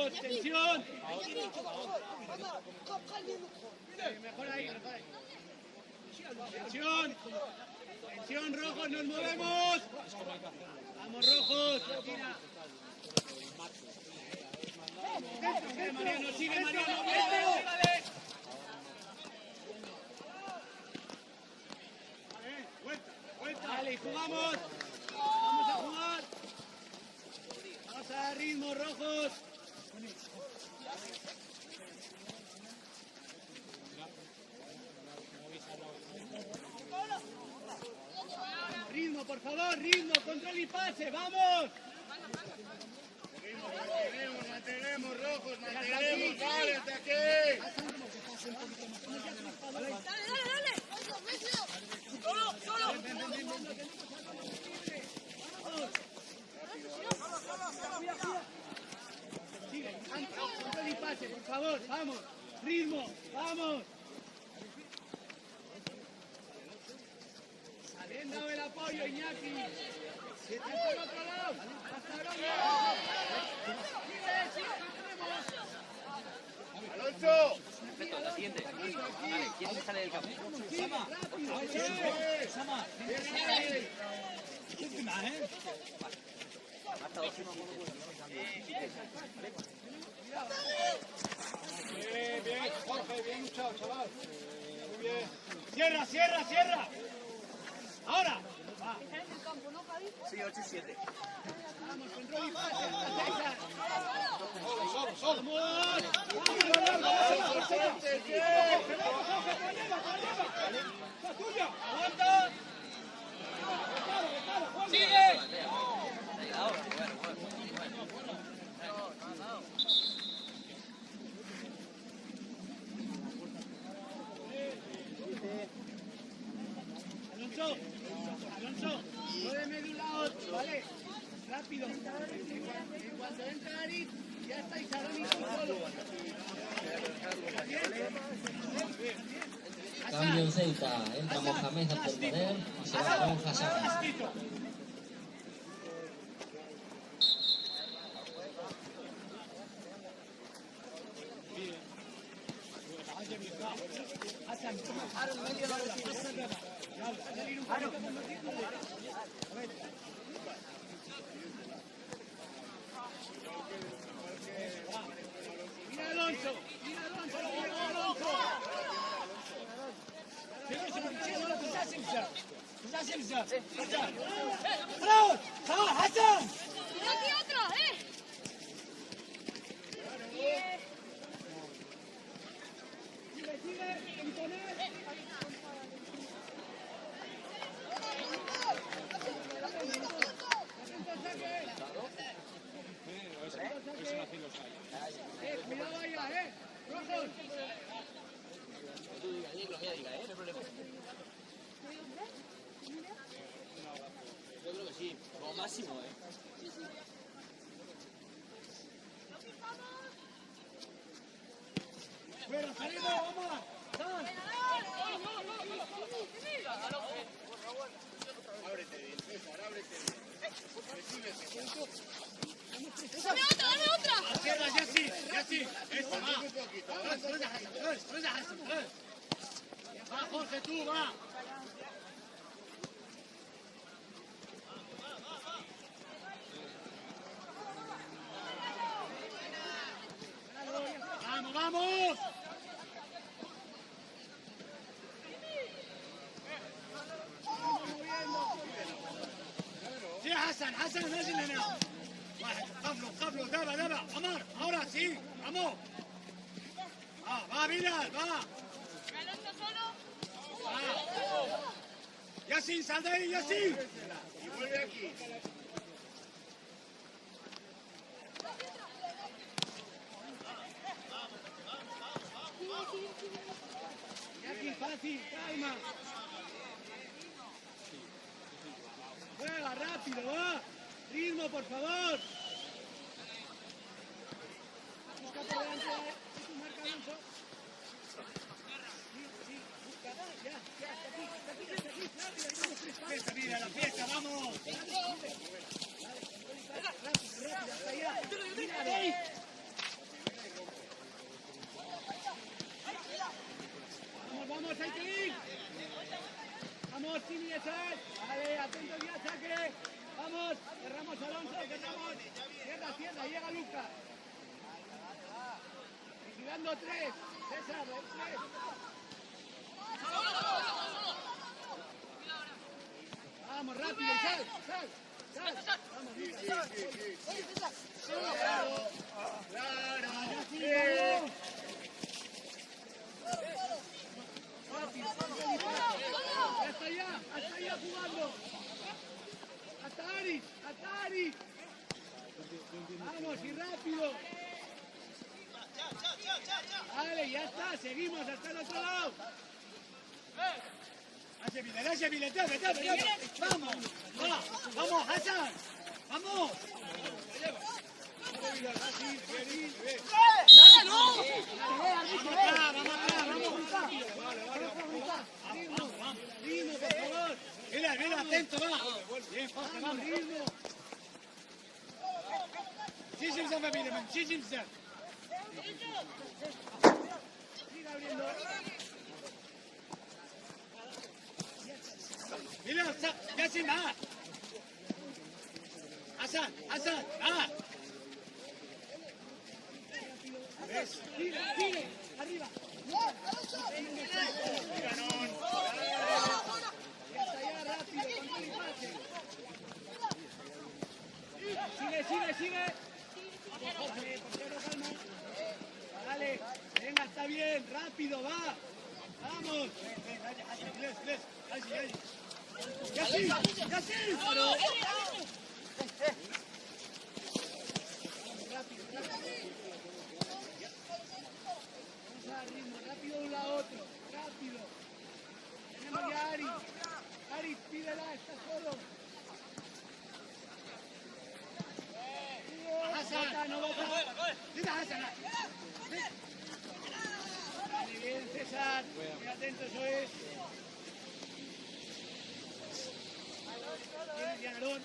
Vamos, tensión. Mejor ahí, mejor ahí. Tensión. Tensión, rojos, nos movemos. Vamos, rojos. Sigue Mariano, sigue Mariano. Vuelta. Vale, jugamos. Vamos a jugar. Vamos a dar ritmo, rojos. Ritmo, por favor, ritmo, control y pase, ¡vamos! Mantenemos, rojos, mantenemos, dale, hasta aquí. Dale. Solo. Sigue, control y pase, por favor, vamos. Ritmo, vamos. Bien dado el apoyo, Iñaki. Hasta el otro lado. Hasta el otro lado. Alonso. Siguiente. ¿Quién sale del campo? Sama. Hasta dos. Bien, Jorge, bien luchado, chaval. Muy bien. Cierra. Ahora. Va. Sí, 8 y 7. Vamos, control y pase. César. Solo. Vamos. Aguanta. Sigue. Alonso, muéveme de un lado a otro, ¿vale? Rápido. En cuanto entra Aritz, ya estáis ahora mismo solo. Cambio en Celta, entra Mohamed a por poder y se va con Hassan. Mira Alonso. Hassan. Aquí otro, Cuidado allá, rojos. Yo creo que sí, como máximo, Fuera, salimos, vamos. Ábrete bien, César, ábrete bien. Dame otra. Cierra, ya sí. Esto, va. Un poquito. Va, Jorge, tú, va. ¡Vamos! Sí, Hassan نازل هنا. واحد قبله دابا عمر ahora sí, vamos. Va Bilal, va. Yassin, sal de ahí, Yassin. Y vuelve aquí. Yassin, fácil, calma. Juega rápido, va. Ritmo, por favor. Busca por delante, marca Alonso. Sí, busca. Ya, hasta aquí, rápido. Mira, la fiesta, vamos. Rápido, hasta allá. Mira, ahí. buscando 3. César, 3. Vamos, rápido, sal. Vamos, Sí, Lucas. sí, sí, sí. Claro. Hasta allá jugando. Hasta Aris. Vamos, y rápido. Vale, ya está, seguimos hasta el otro lado. Hace vete. Vamos, Hassan. Vamos. Ritmo, por favor. Mira, atento, va. Bien, Jorge, vamos, ritmo. Sigue Siga abriendo. Mira, Yasin, va. Hassan, va. Sigue, arriba. Sigue. Jorge, portero, calma. Dale, venga, está bien, rápido, va. Vamos. Ya sí. Rápido. Vamos a ritmo, rápido de un lado a otro. Rápido. Tenemos ya a Ari, pídela, está solo. Hassan, no bota. Mira, Hassan. Muy bien, César. Muy atento, eso es. Bien, Aarón.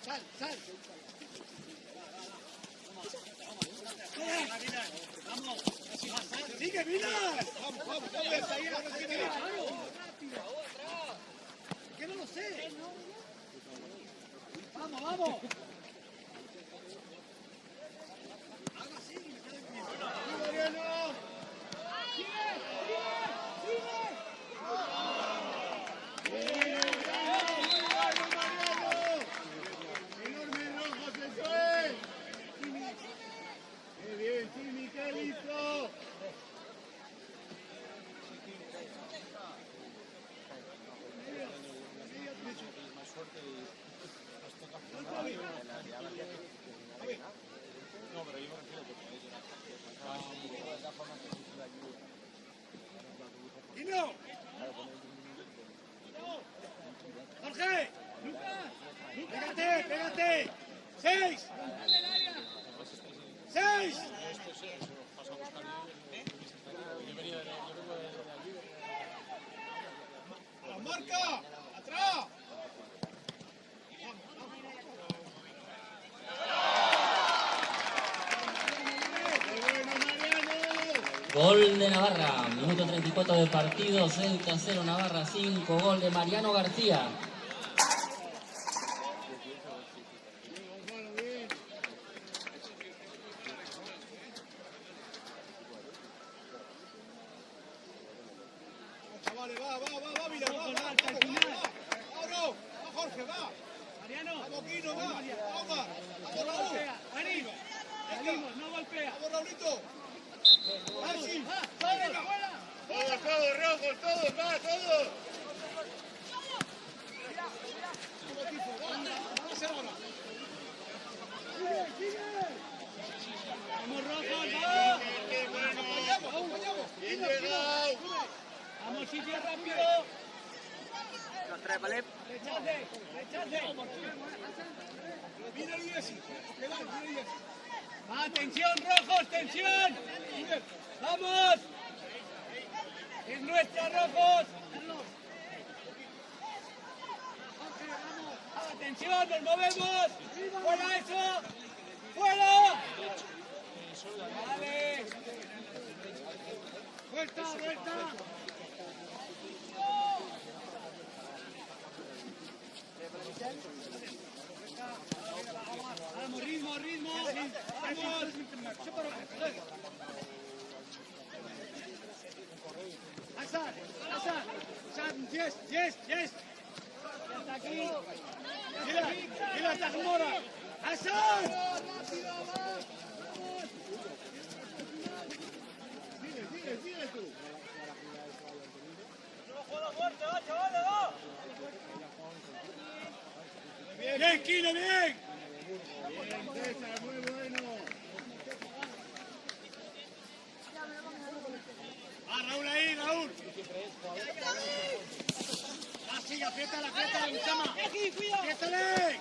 Sal. Vamos. Sigue, mira. Vamos. Rápido. ¿Qué no lo sé? Vamos. Algo así. Enorme rojo, eso es. Qué bien, Jimmy, qué listo. Y no. Jorge, Lucas, pégate. 6. A la marca, atrás. Gol de Navarra, minuto 34 de partido, Ceuta 0, Navarra 5, gol de Mariano García. Chavales, va, mira, va, Mauro, va Jorge, va. Mariano, vamos Quino, va, vamos, Ari, salimos, no golpea. Vamos, Raulito. Así, fuera. Todos rojos, todos, va, todos. Vamos ahora. Sigue. Vamos rojos, vamos. Qué bueno. Vamos. Bien llegado. Vamos, sitio rápido. Rechace. Mira el Iesi. Va, tensión, rojos, tensión. Vamos. Es nuestra, rojos. Atención, nos movemos. Fuera eso. Fuera. Vale. Vuelta. Vamos, ritmo. Hasan, Hasan. Hasan, yes, yes, yes. Hasta aquí. Mira, Tajmora. Hasan. Sigue tú. Bien, Kino, bien. Bien, César, muy bueno. Raúl ahí, Raúl. Así, apriétala, Gustama. Apriétale.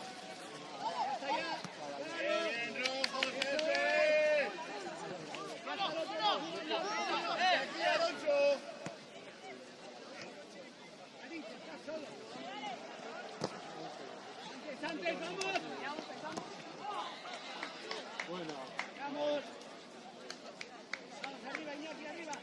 Bien, rojo, jefe. Aquí, Alonso. Santos, vamos. Vamos. Vamos, arriba, Iñaki, arriba.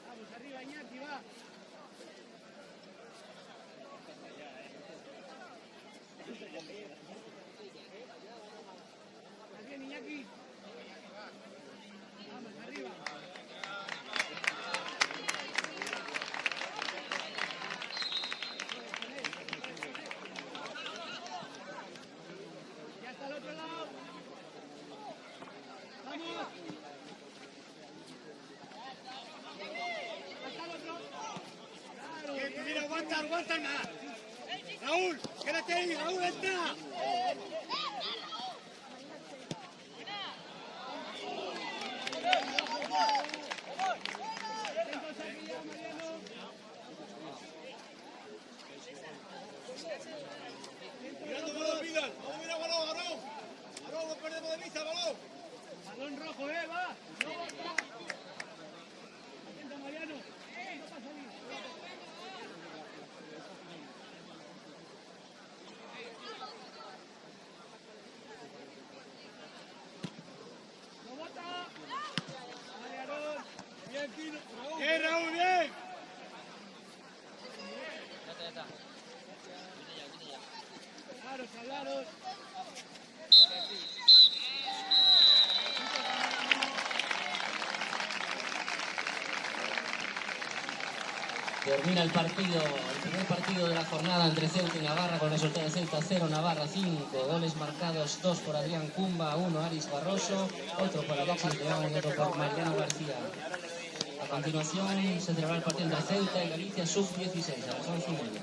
Vamos, arriba, Iñaki, va. ¿Estás bien, Iñaki? Vamos, arriba. Ya está al otro lado. Vamos. Hasta el otro. Claro. Mira, aguanta más. Raúl, quédate ahí, Raúl, entra. Mirando balón, Vidal. Vamos a mirar balón, Arón. Arón, no perdemos de vista, balón. Balón rojo, va. Atenta, Mariano. No pasa bien. ¡No bota! Vale, Arón. Bien, Pino. Bien, Raúl, bien. Ya está. Claros, hablaros. Termina el partido, el primer partido de la jornada entre Ceuta y Navarra con resultado de Ceuta 0, Navarra 5, goles marcados 2 por Adrián Cumba, 1 Aris Barroso, otro por Alexis León y otro por Mariano García. A continuación se celebrará el partido entre Ceuta y Galicia Sub-16 a las 11:30.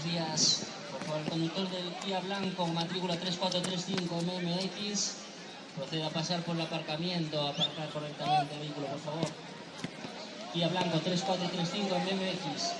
buenos días. Por favor, el conductor del Kia Blanco, matrícula 3435 MMX, proceda a pasar por el aparcamiento, a aparcar correctamente el vehículo, por favor. Kia Blanco 3435 MMX.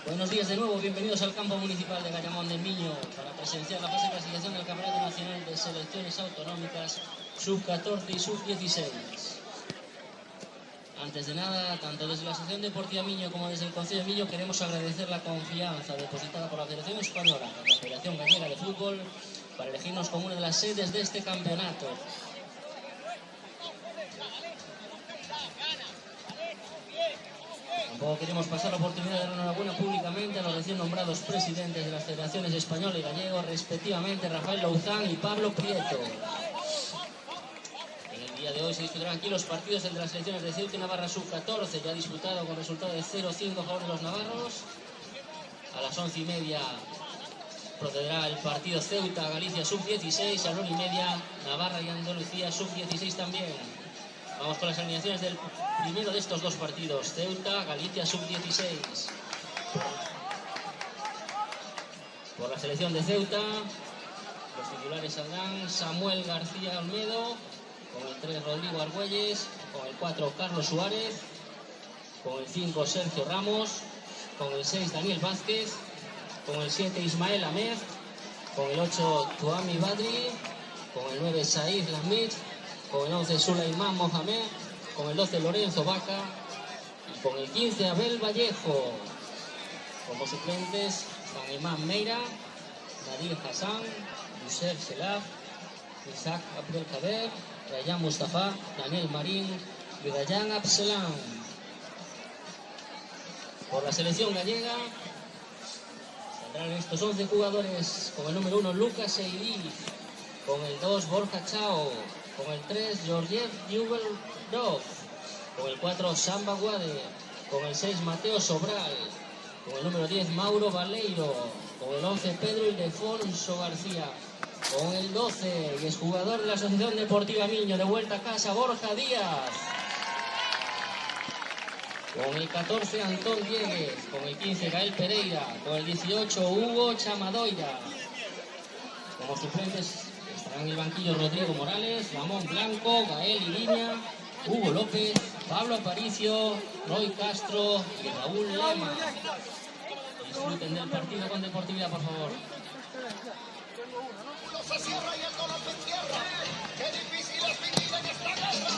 Buenos días de nuevo, bienvenidos al campo municipal de Gallamón de Miño para presenciar la fase de clasificación del Campeonato Nacional de Selecciones Autonómicas Sub-14 y Sub-16. Antes de nada, tanto desde la Asociación Deportiva Miño como desde el Concello de Miño queremos agradecer la confianza depositada por la Federación Española, la Federación Gallega de Fútbol, para elegirnos como una de las sedes de este campeonato. Tampoco queremos pasar la oportunidad de dar enhorabuena públicamente a los recién nombrados presidentes de las federaciones española y gallego, respectivamente Rafael Louzán y Pablo Prieto. En el día de hoy se disputarán aquí los partidos entre las selecciones de Ceuta y Navarra Sub-14, ya disputado con resultado de 0-5 a favor de los navarros. A las 11:30 procederá el partido Ceuta-Galicia Sub-16, a las 9:30 Navarra y Andalucía Sub-16 también. Vamos con las alineaciones del primero de estos dos partidos, Ceuta, Galicia Sub-16. Por la selección de Ceuta, los titulares saldrán Samuel García Olmedo, con el 3 Rodrigo Argüelles, con el 4 Carlos Suárez, con el 5 Sergio Ramos, con el 6 Daniel Vázquez, con el 7 Ismael Ahmed, con el 8 Tuami Badri, con el 9 Said Lamid, con el 11 Sulaimán Mohamed, con el 12 Lorenzo Vaca y con el 15 Abel Vallejo. Como suplentes están Imán Meira, Nadir Hassan, Yusef Selaf, Isaac Abdelkader, Rayán Mustafa, Daniel Marín y Rayán Abselam. Por la selección gallega saldrán estos 11 jugadores: con el número 1 Lucas Seidí, con el 2 Borja Chao, con el 3 Georgiev Yubeldov, con el 4 Samba Guade, con el 6 Mateo Sobral, con el número 10 Mauro Baleiro, con el 11 Pedro Ildefonso García, con el 12 y exjugador de la Asociación Deportiva Miño de vuelta a casa Borja Díaz, con el 14 Antón Dieguez, con el 15 Gael Pereira, con el 18 Hugo Chamadoira. Como suplentes en el banquillo Rodrigo Morales, Ramón Blanco, Gael Iriña, Hugo López, Pablo Aparicio, Roy Castro y Raúl Lema. Disfruten del partido con deportividad, por favor. Se cierra y el dolor se encierra. Qué difícil es vivir en esta guerra.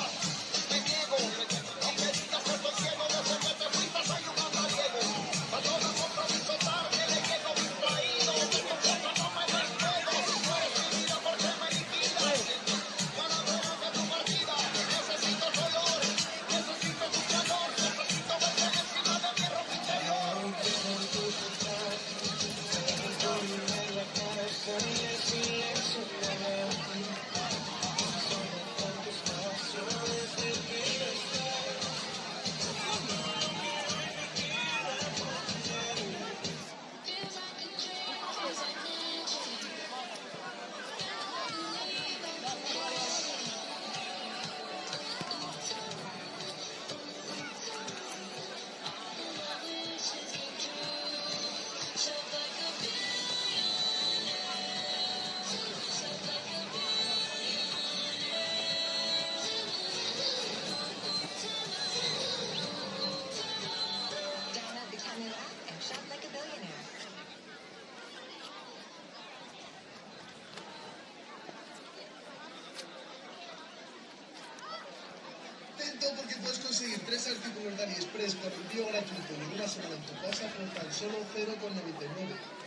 Me niego, no me digas que estoy ciego. Desde que te fuiste soy un andariego. A todo compromiso tarde le quedo distraído. De tu cosa no me despego. Si tú eres mi vida, ¿por qué me liquidas? Ganadora de tu partida. Necesito dolor, necesito tu calor. Necesito verte encima de mi ropa interior. los Dani Express con envío gratuito de una semana en tu casa por tan solo 0,99.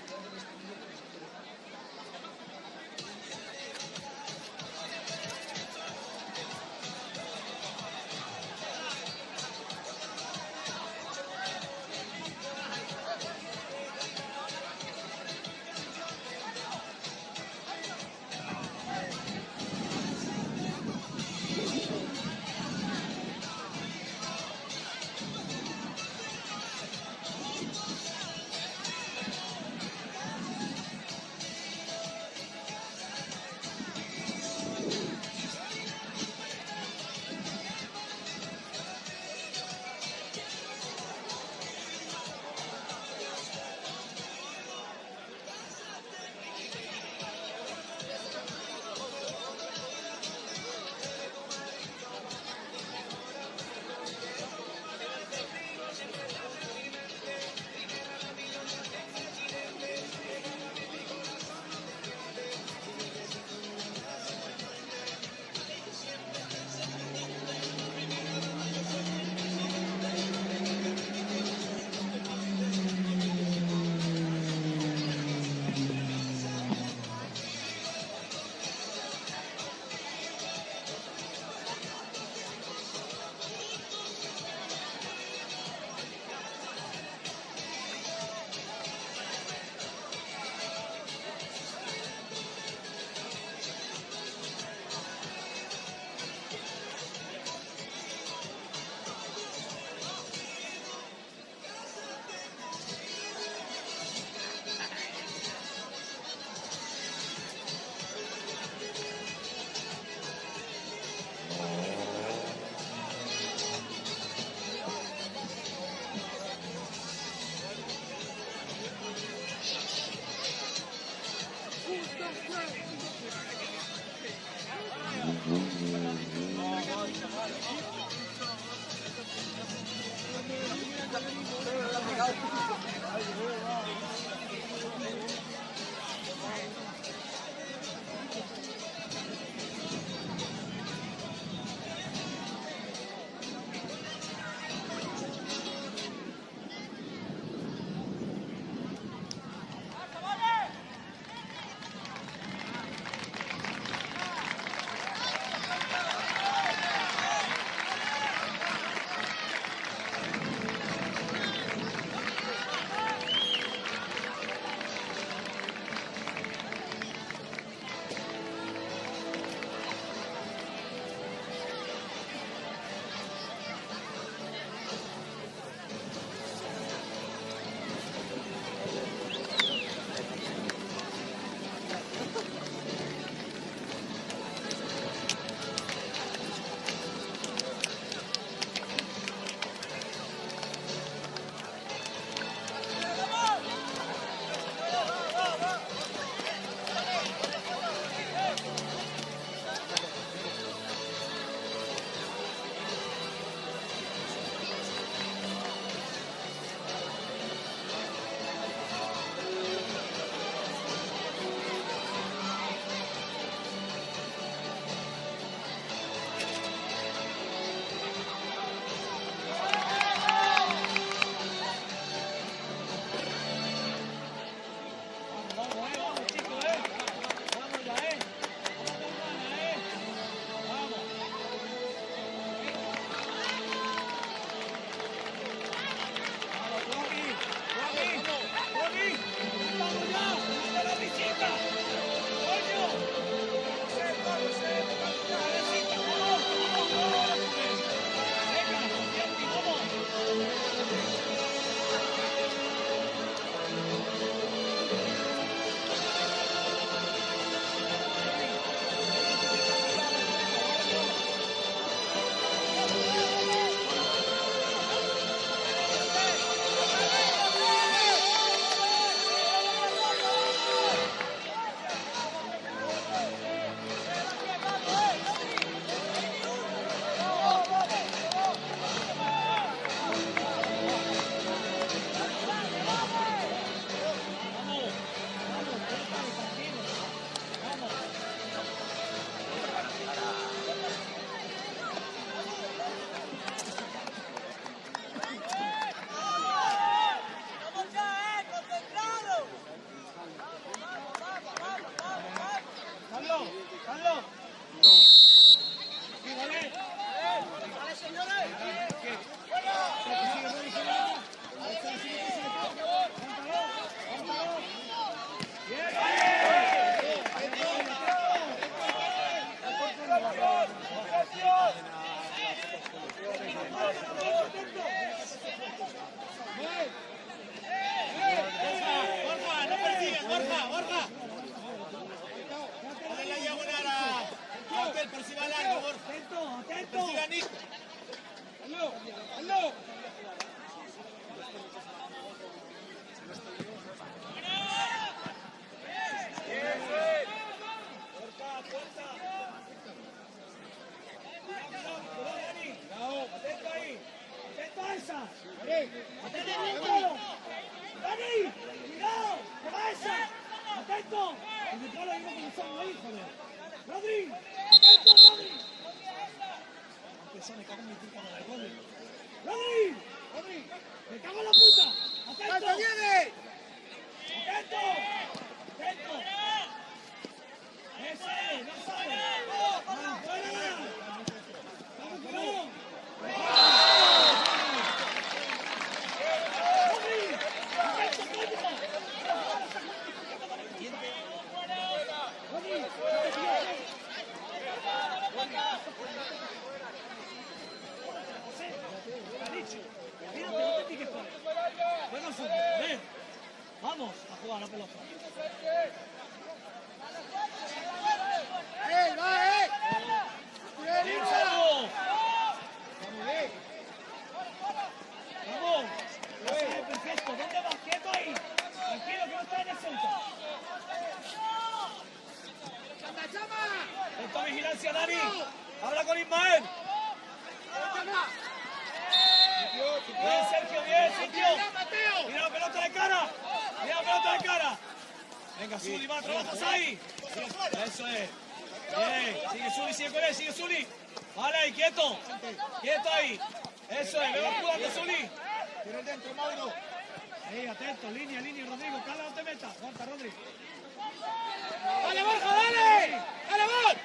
¡Dani! ¡Cuidado! ¡Que va esa! ¡Atento! El central lo mismo que nosotros ahí, joder. ¡Rodri! ¡Atento, Rodri! Me cago en mi puta madre, Rodri. ¡Rodri! ¡Rodri! ¡Me cago en la puta! ¡Atento! ¡Viene! ¡Atento! ¡Atento! ¡Ese! ¡No sabe! ¡Fuera! ¡Vamos, cuidado! Vamos a jugar la pelota. Vamos. Perfecto. ¿Dónde vas? Quieto ahí. Tranquilo que no está en el centro. Esto vigilancia, Dani. Habla con Ismael. Bien, Sergio, bien, Sergio. Mira la pelota de cara. Mira la pelota de cara. Venga, Zuli, va, trabajas ahí. Eso es. Bien, sigue Zuli, sigue con él, sigue Zuli. Vale, ahí, quieto. Quieto ahí. Eso es, venga jugando, Zuli. Tira dentro, Mauro. Ahí, atento, línea, Rodrigo. Carla, no te metas. Aguanta, Rodrigo. ¡Dale, Borja, dale! ¡Dale, Borja!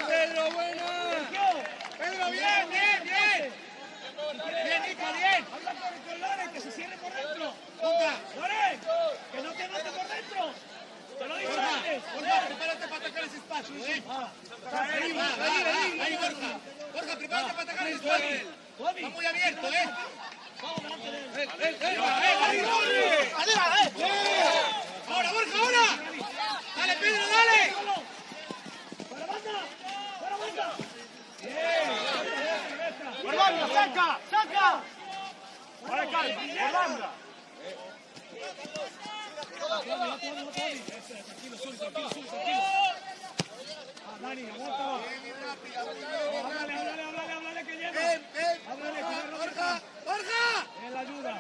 Pedro, buena. Pedro, bien, bien, bien. Bien, Nico, bien. Habla con Loren, que se cierre por dentro. Punta. Loren, que no te mate por dentro. Te lo he dicho Borja, antes. Borja, prepárate para atacar ese espacio. Ahí, Borja. Borja, prepárate para atacar ese espacio. Está muy abierto, Vamos delante de él. Ahora, Borja, ahora. Dale, Pedro, dale. ¡Para banda! ¡Para banda! ¡Por banda, saca! ¡Saca! ¡Para calma! ¡Por banda! Tranquilo, tranquilo. Dani, aguanta. Háblale, que llena. Háblale, Borja, Borja. En la ayuda.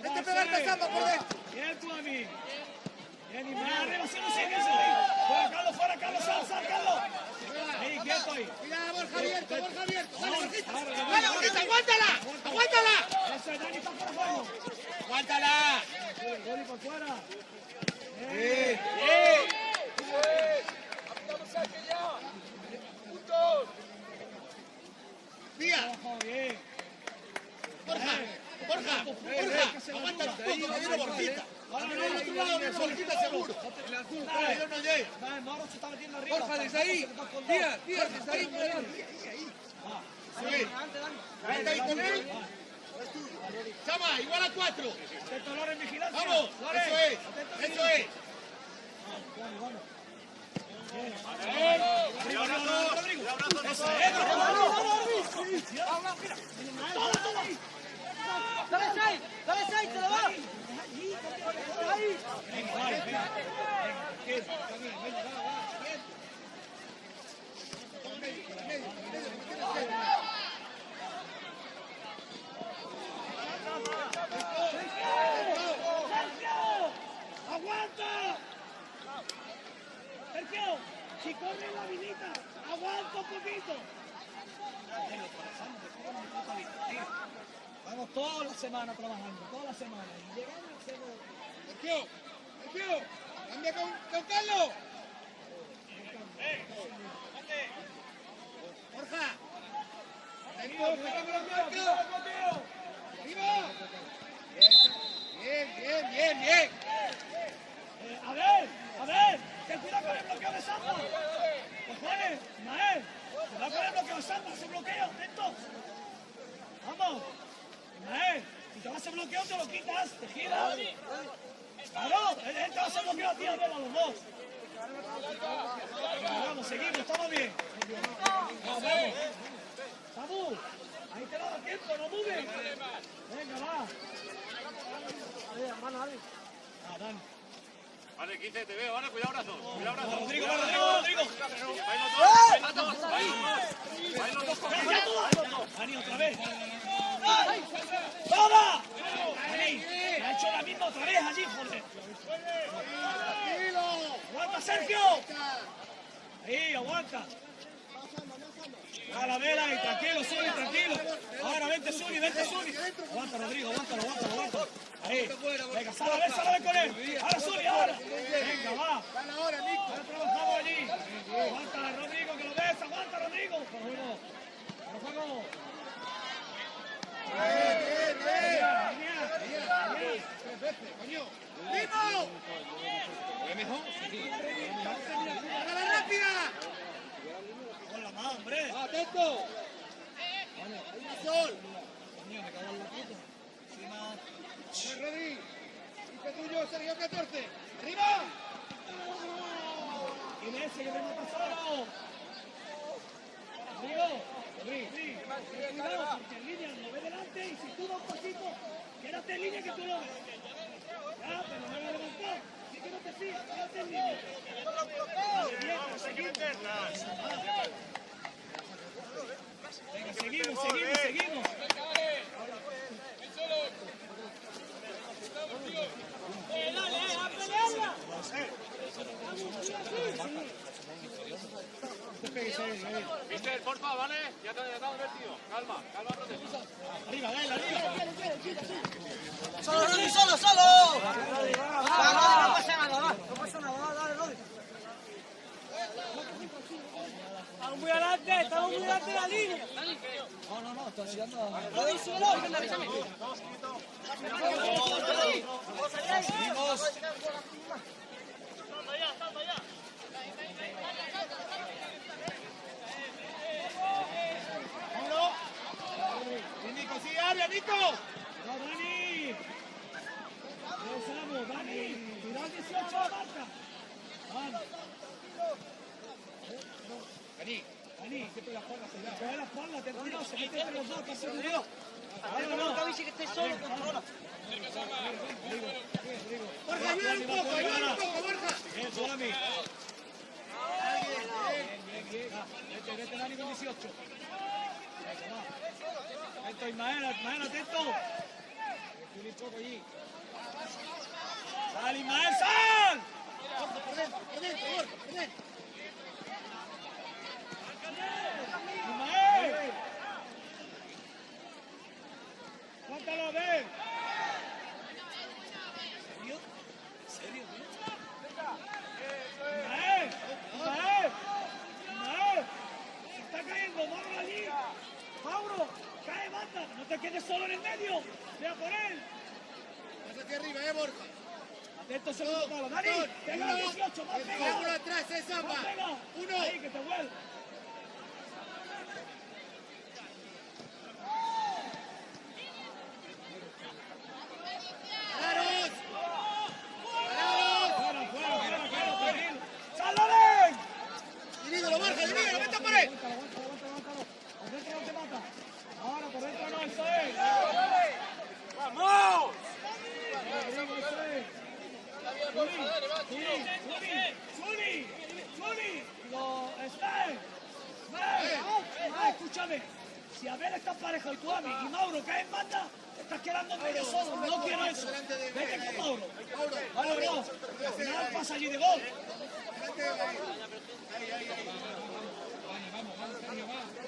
Vete a pegarte samba por dentro. Bien, tú a mí. Bien, y más arriba, sí, fuera, Carlos, sal, Carlos. Ahí, quieto ahí. Mira, Borja abierto. Dale, Borjita. Dale, Borjita, aguántala. Eso es, Dani, está por juego. Aguántala. Gol por fuera. Bien. Vía. Bien. Borja, aguántala un poco, que viene Borjita. Al otro lado viene Borjita seguro. El azul, no llega. Mauro se está metiendo arriba. Borja, desde ahí. Tira, desde ahí. Sí. Vete ahí con él. Chama, igual a 4. Atento, Loren, vigilancia. Vamos, eso es. Dale 6, te lo va. ¡Aguanta! Sergio, si corre la vinita, aguanta un poquito. Vamos toda la semana trabajando, toda la semana. Y llegamos a hacer... Sergio, cambia con Carlos. Borja. Arriba. Bien. A ver, ten cuidado con el bloqueo de Samba. Cojones, Ismael, cuidado con el bloqueo de Samba, ese bloqueo, atento. Vamos, Ismael, si te vas a hacer bloqueo te lo quitas, te giras. Claro, él te va a hacer bloqueo a ti, a ver, a los dos. Vamos, seguimos, estamos bien. Vamos. Sabu, ahí te da tiempo, no mueves. Venga, va. Dani. Vale, 15, te veo, vale, cuidado brazo. Rodrigo. Dani, otra vez. ¡Toda! Dani, ha hecho la misma otra vez allí, joder. ¡Aguanta, Sergio! Ahí, aguanta. A la vela y tranquilo, Zuli, tranquilo. Ahora vente, Zuli. Aguanta, Rodrigo, aguántalo. Ahí. Venga, sal a ver con él. Ahora, Zuli, ahora. Venga, va. Ahora trabajamos allí. Aguanta, Rodrigo, que lo ves. Aguanta, Rodrigo. Por juego. ¡Vimo! ¡Dale rápida! Con la mano, hombre. ¡Atento! ¡Sol! Coño, me cago en la puta. Rodri, este tuyo, Sergio 14. ¡Arriba! Y ese que remata solo. Sí. Cuidado, porque en línea lo ve delante y si tú das un pasito, quédate en línea que tú lo ves. Ya, pero no voy a levantar. Sí que no te fíes, quédate en línea. Venga, seguimos. Mister, porfa, ¿vale? Ya te has advertido. Calma, protesta. Arriba, arriba. ¡Solo, Rodri, solo! No pasa nada, dale, Rodri. Estamos muy adelante de la línea. No, está llegando a... Rodri, solo. Nico, sigue área, Nico. ¡No, Dani! ¡Regresamos, Dani! ¡Cuidado 18 la marca! ¡Vamos! Dani, que te la espalda, se ve la espalda, ten cuidado, se mete entre los dos, que hace un lío. Ahora no, David, que estés solo, controla. Borja, ayuda un poco, Borja. Bien, Solami. Bien. Vete, Dani, con 18. Atento, Ismael, atento. Un poco allí. ¡Sal, Ismael, sal! Por dentro, Borja. ¡Ismael! ¡Cuéntalo, ven! ¿Serio? ¡Ismael! ¡Se está cayendo! ¡Mauro allí! ¡Mauro! ¡Cae, banda! ¡No te quedes solo en el medio! ¡Vea por él! Más aquí arriba, Borja. Atento, segundo palo. ¡Dani! ¡Pega el 18! ¡Más pega! Uno atrás, Zamba. ¡Más pega! Uno. ¡Ahí, que te vuelve! Escúchame, si Abel está en pareja y tú a mí y Mauro cae en banda, estás quedando medio solo, no quiero eso. Vete con Mauro. Vale, bro. Al final pasa allí de gol.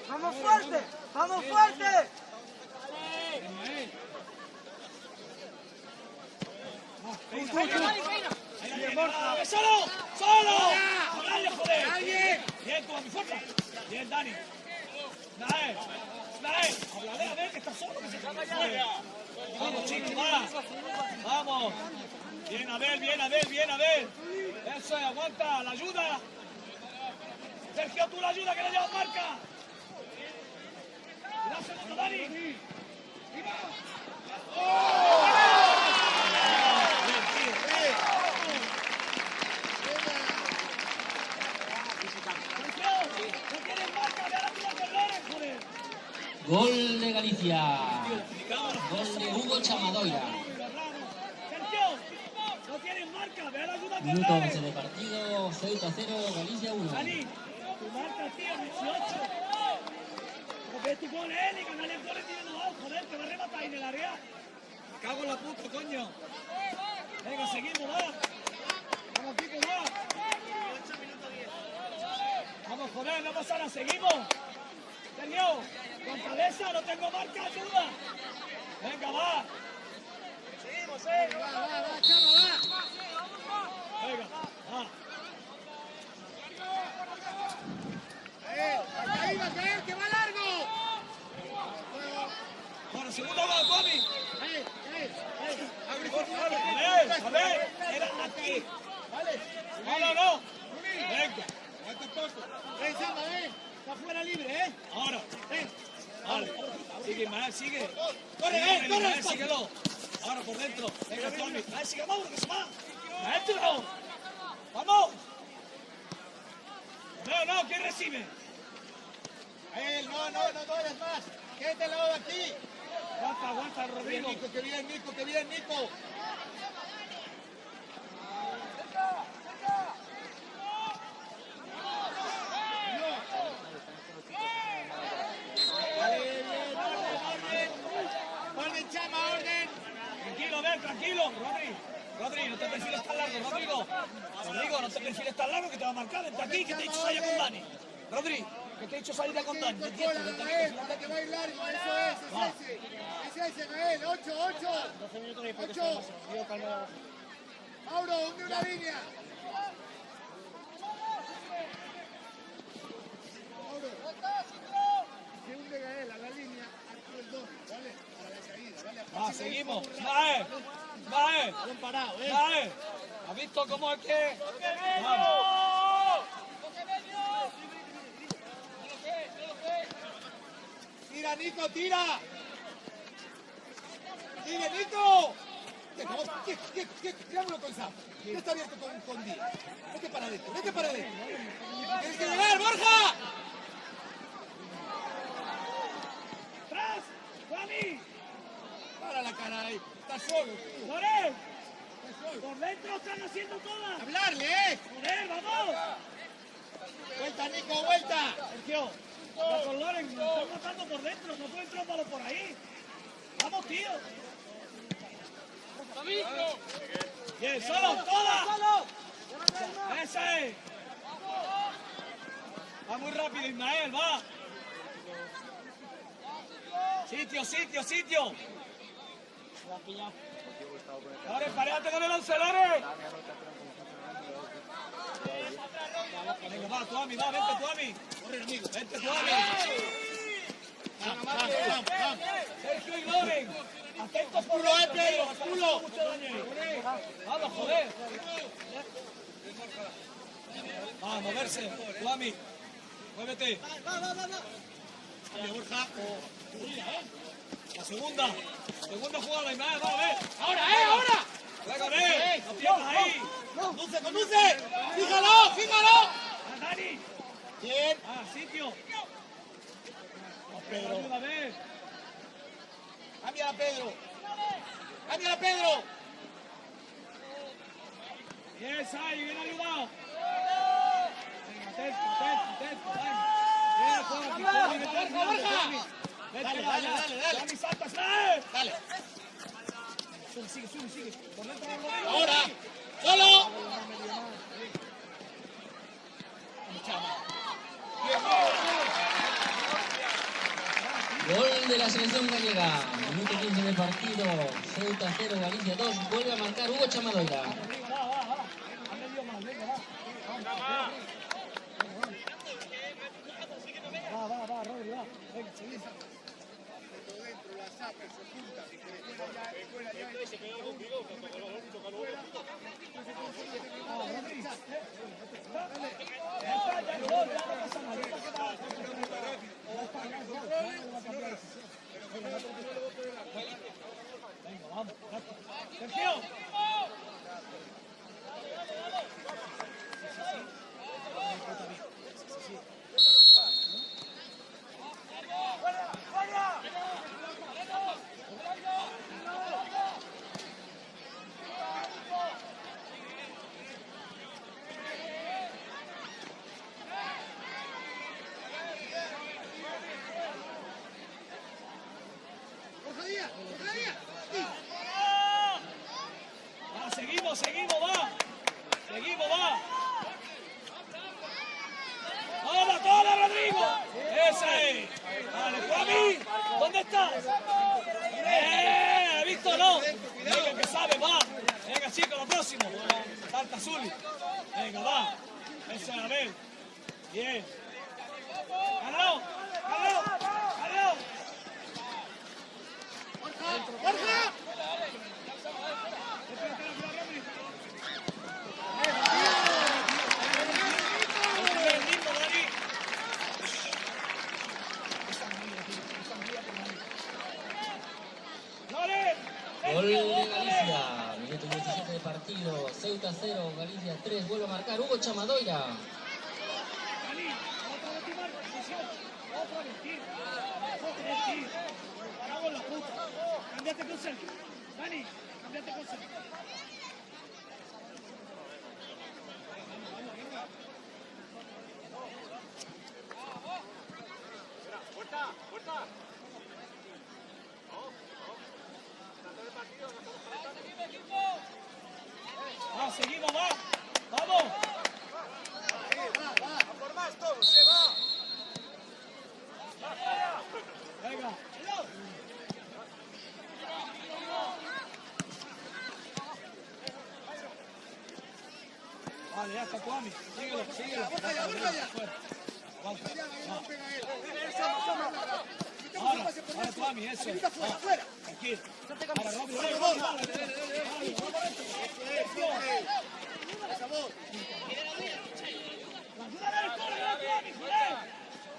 ¡Vamos fuerte! ¡Vamos fuerte! ¡Solo! ¡Solo! ¡Dale, joder! Bien, con mi fuerza. Bien, Dani. Ismael, háblale, a ver, que está solo, que se acaba ya. Vamos, chicos, va. Vamos. Bien, Abel. Eso es, aguanta, la ayuda. Sergio, tú la ayuda, que le llevas marca. Cuidado, segundo, Dani. Gol de Galicia. Gol de Hugo Chamadoira. Minuto 11 de partido, Ceuta 0, Galicia 1. Dani, tu marca, tío, 18. Porque tu gol, y ganarle el gol tirando abajo, joder, que va a rematar ahí en el área. Me cago en la puta, coño. Venga, seguimos, va. Vamos, Kiko, va. 8 minutos 10. Vamos, joder, no pasa nada, seguimos. Sergio, con cabeza, no tengo marca, ayuda. Venga, va. Seguimos, va, Chama, va. Venga, va. Ahí va a caer, que va largo. Bueno, segundo gol, Bobby. Abre, A ver, era aquí. No. Venga. Ven, Chama, ven. Está fuera libre, Ahora. Vale. Sigue, Ismael, sigue. Corre, Ismael, síguelo. Ahora por dentro. Venga, Tommy. Ismael, sigue, vamos, que se va. Maestro. Vamos. No, ¿quién recibe? No dueles más. Quédate al lado de aquí. Aguanta, Rodrigo. Qué bien, Nico. Orden, Chama, orden. Tranquilo. Rodri, no te perfiles tan largo, Rodrigo, no te perfiles tan largo que te va a marcar. Vente aquí, que te he dicho salir con Dani. Rodri, que te he dicho salir con Dani. Que va a ir largo, eso es ese, Gael. 8. 12 minutos y después 8. Mauro, hunde una línea. Mauro, se hunde Gael a la línea, a el 2, ¿vale? Para la salida, ¿vale? Seguimos. Mae. Balón parado, Mae. ¿Has visto cómo es que...? Vamos. Tira, Nico, tira. Sigue, Nico. ¿Qué triángulo con Sam? ¿Qué está abierto con Díaz? Vete para adentro. ¡Tienes que llegar, Borja! ¡Tras! ¡Juani! Para la cara ahí. Está solo. ¡Joder! ¡Por dentro están haciendo todas! ¡Hablarle, ¡Joder, vamos! ¡Vuelta, Nico, vuelta! Sergio, va con Loren, nos están matando por dentro, no puede entrar malo por ahí. ¡Vamos, tío! ¡Bien, solo, todas! ¡Ese! Va muy rápido, Ismael, va. Sitio. Lore, paréate con el 11, Lore. Venga, va, Tuami, vente, Tuami. Corre, amigo. Vente, Tuami. Vamos. Sergio y Loren. Atentos por Culo, dentro, Pedro, tío, culo. mucho daño ahí. Vamos, joder. Va, a moverse. Tuami, muévete. Oye, Borja. La segunda jugada, Ismael, va a ver. ¡Ahora! Venga, a ver. No pierdas ahí. ¡Conduce! ¡Fíjalo! ¡A Dani! Bien. Sitio. Pedro. Ayuda, a ver. Cámbiala, Pedro. Bien, Sai, bien ayudado. Venga, atento, venga. Bien, Borja. Vete, Dale. Dani, salta, Sai. Dale. Sigue. Por dentro del Rodrigo. Ahora. ¡Solo! Gol de la selección gallega. Minuto 15 del partido. Ceuta 0, Galicia 2. Vuelve a marcar Hugo Chamadoira. Va. Han vendido más, venga, va. Va, Rodri, va. Venga, seguid. Venga, vamos. Sergio. ¡Esa es! ¡Vale, Juami! ¿Dónde estás? ¿He visto no? Venga, que sabe, va. Venga, chicos, lo próximo. Falta Zuli. Venga, va. Eso es, a ver. Bien. ¡Ganalo! ¡Ganalo! ¡Ganalo! ¡Borja! Gol de Galicia, minuto 17 de partido, Ceuta 0, Galicia 3, vuelve a marcar Hugo Chamadoira. Cámbiate con Sergio. Dani, cámbiate con Sergio. ¡Puerta! ¡Puerta! Va, seguimos, va. Vamos. Va por más todo, se va. Venga. Vale, ya está Tuami. Síguelo, síguelo. Borja ya. Aguanta. No pega a él. Ahora Tuami, eso. Fuera. Tranquilo. Ahora rápido.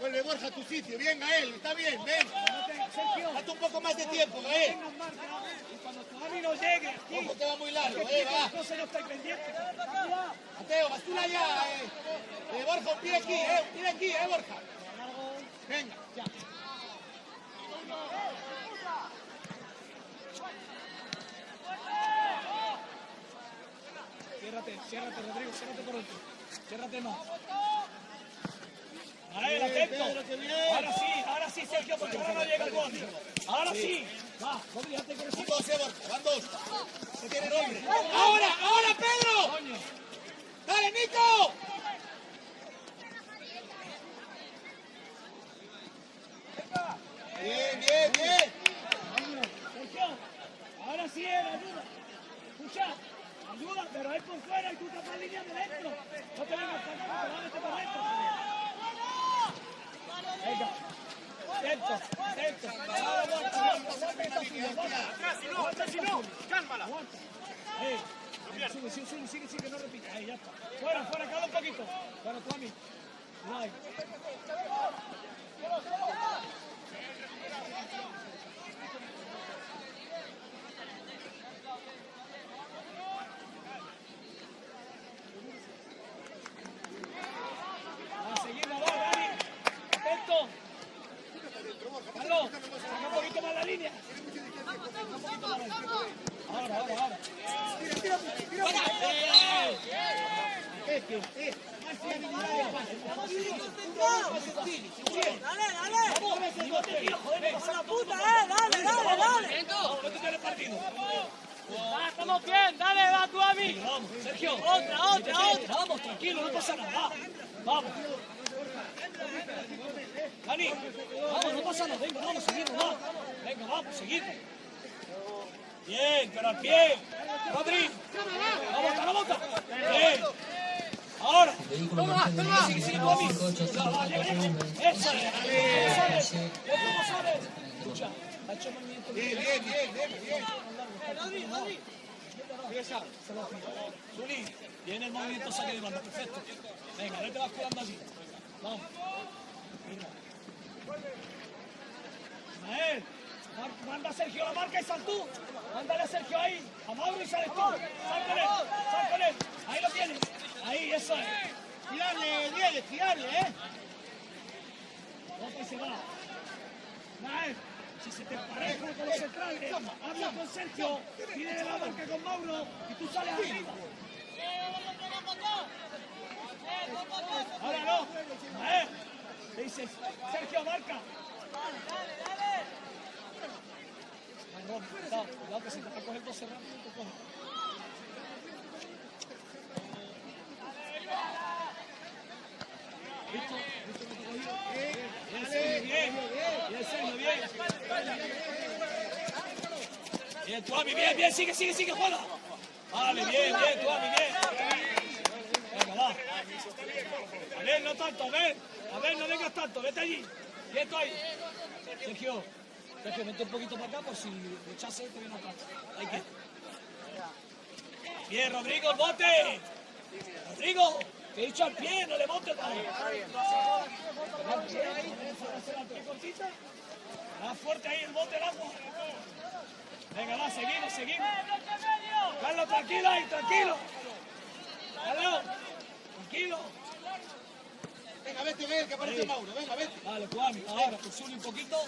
Vuelve Borja a tu sitio, bien Gael, está bien, ven. Date un poco más de tiempo, Gael. Y cuando Tuami no llegue aquí, Ojo, te va muy largo, va. entonces no estoy pendiente. Mateo, bascula ya, Borja, un pie aquí, Borja. Venga, ya. Ciérrate, Rodrigo, ciérrate por último. Ciérrate más. A él, atento. Ahora sí, Sergio, porque ahora no llega el gol. Ahora sí. Va, Rodrigo, hazte con el Van dos, Borja, van dos. Se tiene libre. ¡Ahora, Pedro! coño. ¡Dale, Nico! Bien. Sergio, ahora sí era ayuda. Escucha, ayuda, pero es por fuera y tú tapas línea de dentro. No te vengas para acá, te van a meter para dentro. Venga. Dentro. Aguanta, si no, cálmala. Aguanta. Sigue, no repita. Ahí, ya está. Fuera, cala un poquito. Fuera, tú a mí. Ahí. Seguimos, va, Dani. Atento. Carlos, saca un poquito más la línea. Ahora. Dale. Estamos bien, dale, va tú a mí. Vamos, Sergio. Otra. Vamos, tranquilo, no pasa nada. Vamos. Dani, vamos, no pasa nada. Venga, vamos, seguimos, Venga, vamos, seguimos. Bien, pero al pie. Rodri. Vamos. Bien. Ahora. Vehículo Mercedes Sigue, Benz, Tuami. 58 Eso es. ¿Cómo sabes? Escucha, ha hecho movimiento. Bien. Zuli, viene el movimiento saque de banda, perfecto. Venga, vete basculando allí. Vamos. Ismael, manda a Sergio la marca y sal tú. Mándale a Sergio ahí, a Mauro y sales tú. Sal con él. Ahí lo tienes. Ahí, eso es. Tirarle, Otra y se va. Ismael, si se te pareja con los centrales, habla con Sergio, pide la marca con Mauro y tú sales arriba. Ahora no. Le dices, Sergio, marca. Cuidado que si te coge el 12 rápido, te coge. ¿Listo? ¿Listo que te cogió? bien. Bien, Sergio, bien. Bien, Tuami, bien, sigue, juega. Vale, bien, Tuami, bien. Venga, va. A ver, no tanto, a ver, no vengas tanto, vete allí. Quieto ahí. Sergio, vete un poquito para acá por si rechazas te viene atrás. Ahí quieto. Bien, Rodrigo, el bote. Rodrigo, te he dicho al pie, no le botes. Más fuerte ahí el bote, el agua. Venga, va, seguimos. Carlos, tranquilo ahí, tranquilo. Carlos, tranquilo. Venga, vete, ve, que aparece Mauro. Venga, vete. Vale, Juan, ahora, pues sube un poquito.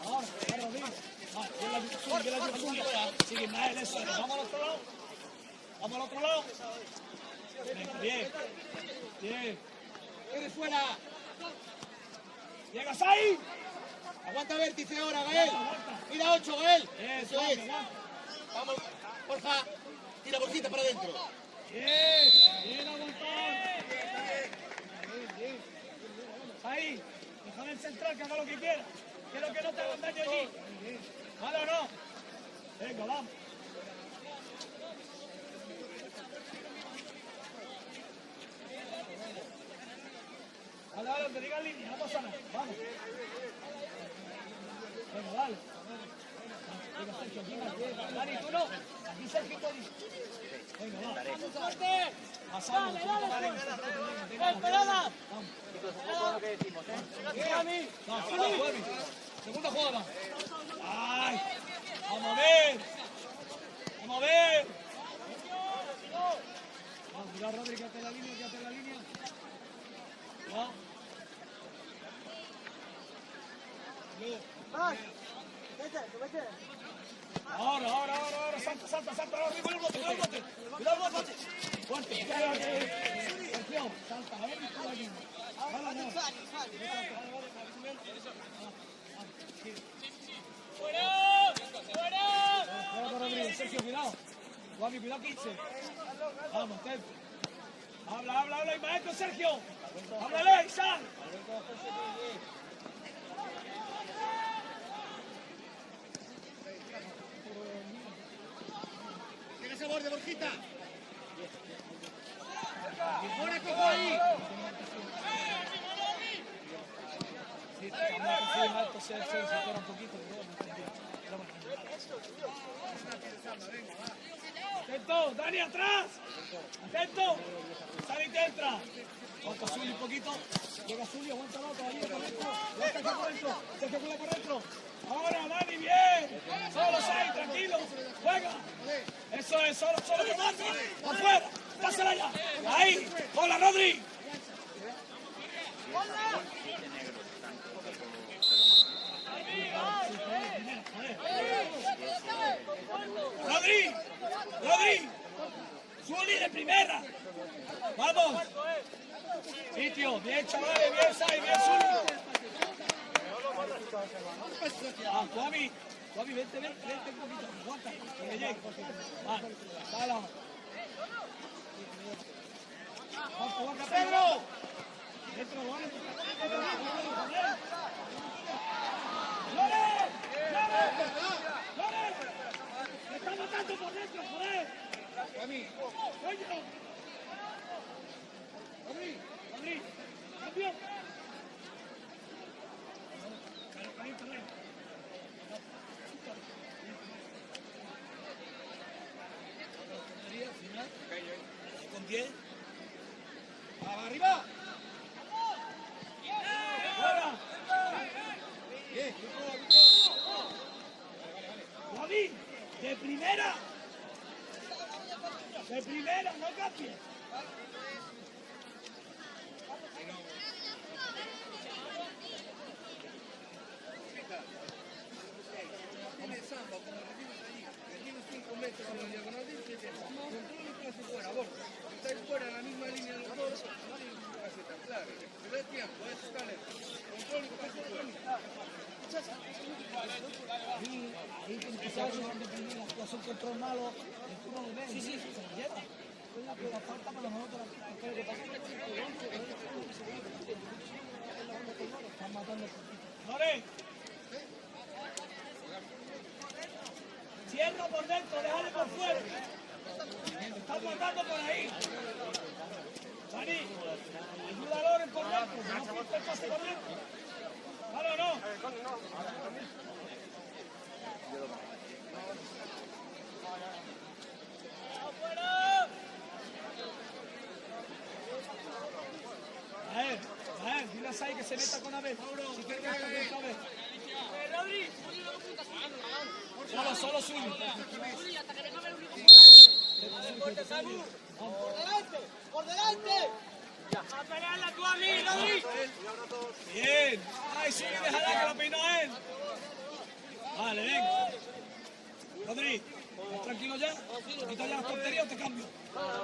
Ahora, Rodrigo. Sube. Sigue Ismael, eso. Vamos al otro lado. Venga, bien. Eres fuera. Llegas ahí. Aguanta vértice ahora, Gael. Mira 8, Gael. Eso es. Vamos, Borja. Tira Borjita para adentro. Bien aguantado. Bien. Ahí. Déjame el central que haga lo que quiera. Quiero que no te hagan daño allí. ¿Vale o no? Venga, vamos. Dale, donde diga línea, no pasa nada. Vamos. Venga, dale. Venga, Sergio, aquí, Dani, tú no. Aquí Sergio, Tony. Venga, va. Pasamos. Esperada. Vamos. Segunda jugada. Ay. Vamos a ver. Vamos, mira, Rodri, quédate en la línea. No. Ahora, salta, cuidado el bote. Fuerte, Sergio, salta, a ver, fuera. Sergio, cuidado. Guami, cuidado, 15. Vamos, atento. Habla, y maestro Sergio. Háblale, sal. Tienes ese borde, Borjita. Y fuera, cojo ahí. Sí, maestro se separa un poquito. Atento, Dani, atrás. Atento. Sale y te entra. Aguanta Zuli un poquito. Llega Zuli, aguántalo, caballero, por dentro. Sergio por dentro. Ahora, Dani, bien. Solo 6, tranquilo. Juega. Eso es, solo que mata. Afuera. Pásala ya. Ahí. Hola, Rodri. Rodri. Zuli de primera. Vamos. Sitio. Bien, chavales. Bien, Sai. Bien, Zuli. Guami, vente un poquito. Aguanta. Que llegue. Vale. Sala. Aguanta, Pedro. Dentro, Guami. ¡Lore! ¡Me está matando por dentro, joder! ¡Guami! ¡Coño! ¡Rodri! ¡Cambio! Con 10. ¡Arriba! ¡Fuera! Bien. David, de primera, no cambies. Comenzando, como recibes allí, recibes 5 metros a la diagonal de control y casi fuera, vos. Estáis fuera en la misma línea de los dos, no hay ninguna caseta, claro. Si ves tiempo, eso está lento. Control y casi fuera. Ahí quizás de primera, tú haces un control malo, el tú no lo ves, se lo lleva. La falta por lo menos te la pasa. Lore. Cierra por dentro, déjale por fuera. Están mandando por ahí. Dani, ayuda a Loren por dentro. No fuiste el pase por dentro. ¿Vale o no? A ver, dile a Sai que se meta con Abel. Si quiere que esté dentro Abel. Solo suyo. ¡Por delante! ¡A pelearla tú a mí, Rodri! Bien. Ay, sí, déjala que la peinó él. Vale, ven. Rodri, ¿estás tranquilo ya? ¿Te quito ya las tonterías o te cambio?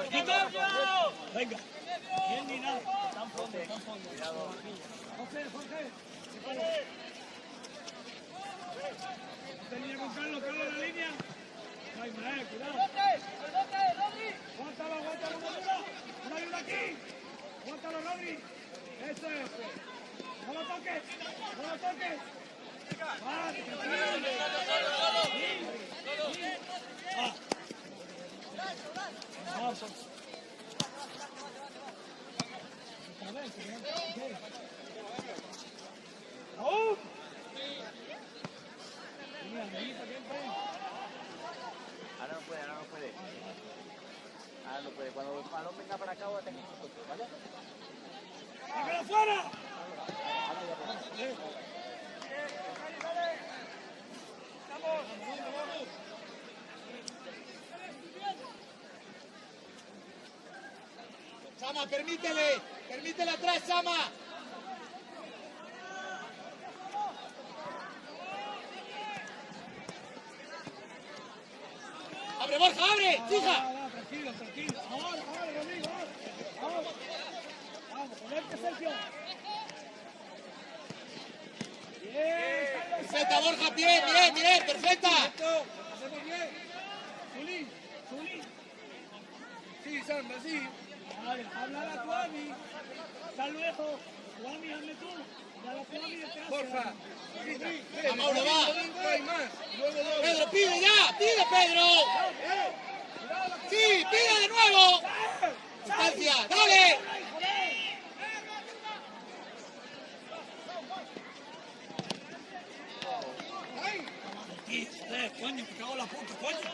¿Te quito? Venga. Bien, ni nada. Tan fondo. Jorge. ¿Usted línea con Carlos en la línea? Ay, madre, cuidado. Aguántalo, una ayuda aquí. Aguántalo, Rodri. Eso es. No lo toques. Vale, Ahora no puede. Cuando el balón venga para acá, va a tener un toque, ¿vale? ¡Sácalo fuera! Sama, permítele atrás, Sama. ¡Abre, Borja, abre! ¡Fija! Tranquilo. Ahora, Rodrigo, ahora. Vamos, ponerte, Sergio. Bien. Perfecta, Borja, bien, perfecta. Hacemos bien. Zuli. Sí, Samba, sí. Vale, háblale a tu Ami. Hasta luego. Tu Ami, hazle tú. Dale a tu Ami detrás. Porfa. A Mauro, va. No hay más. Luego doble. Pedro, pide ya, pide, Pedro. Sí, pide de nuevo. Distancia, dale. Joder, coño, me cago en la puta, coño.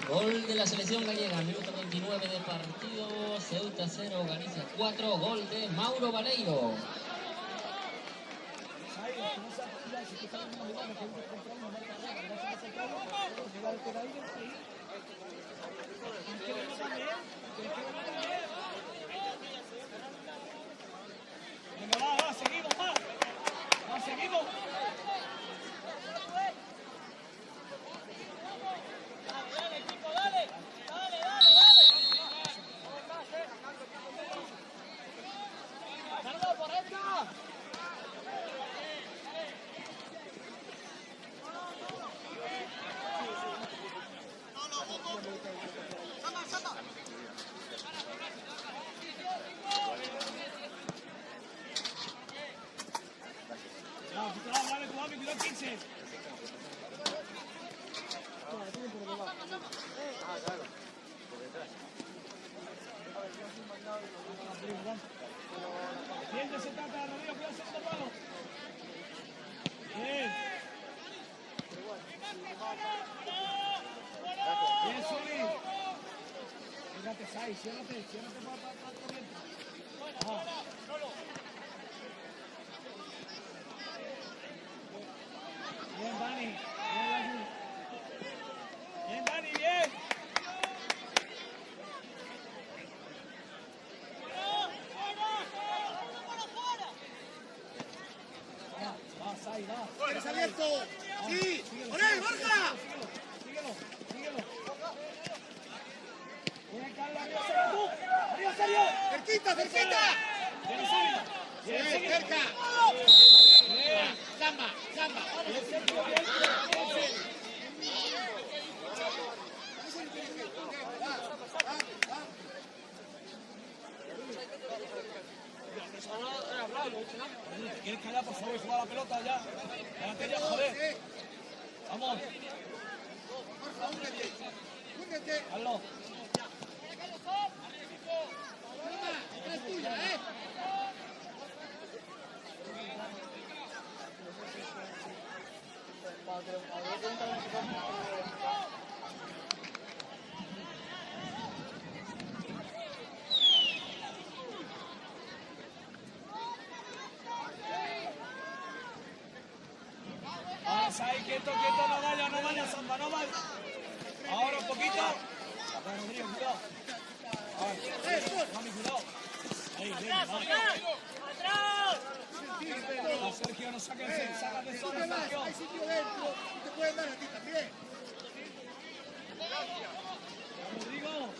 Gol de la selección gallega, minuto 29 de partido, Ceuta 0, Galicia 4, gol de Mauro Baleiro. Venga, va, seguimos. Dale, equipo, dale. Carlos, por dentro. Dale, tu Ami, cuidado 15. Bien, que se trata, Rodrigo, cuidado, segundo palo. Bien. Bien, Zuli. Fíjate, Sai, ciérrate para corriente. Bien, Dani. Bien, Dani, bien. Va, Sai, va. ¡Eres abierto! ¡Sí! ¡Por él, Borja! Síguelo. Bien, Carlos, arriba, Sergio, tú. Arriba, Sergio. ¡Cerquita! Bien, Zuli. Bien, Bien, síguelo. cerca. Bien. Samba. Bien, Sergio, bien. ¿Te quieres callar, por favor, y jugar la pelota ya? Cállate ya, joder. Vamos. Borja, únete. Únete. Hazlo. Toma, esta es tuya, ¿eh? Vamos ahí, quieto, no vaya, Samba, no vaya. Ahora un poquito. Bueno, Rodrigo, cuidado. Mami, cuidado. Ahí, bien, vamos. No, Sergio, no saques, saca de Tú zona, te vas, Sergio. hay sitio dentro. Te pueden dar a ti también. Rodrigo.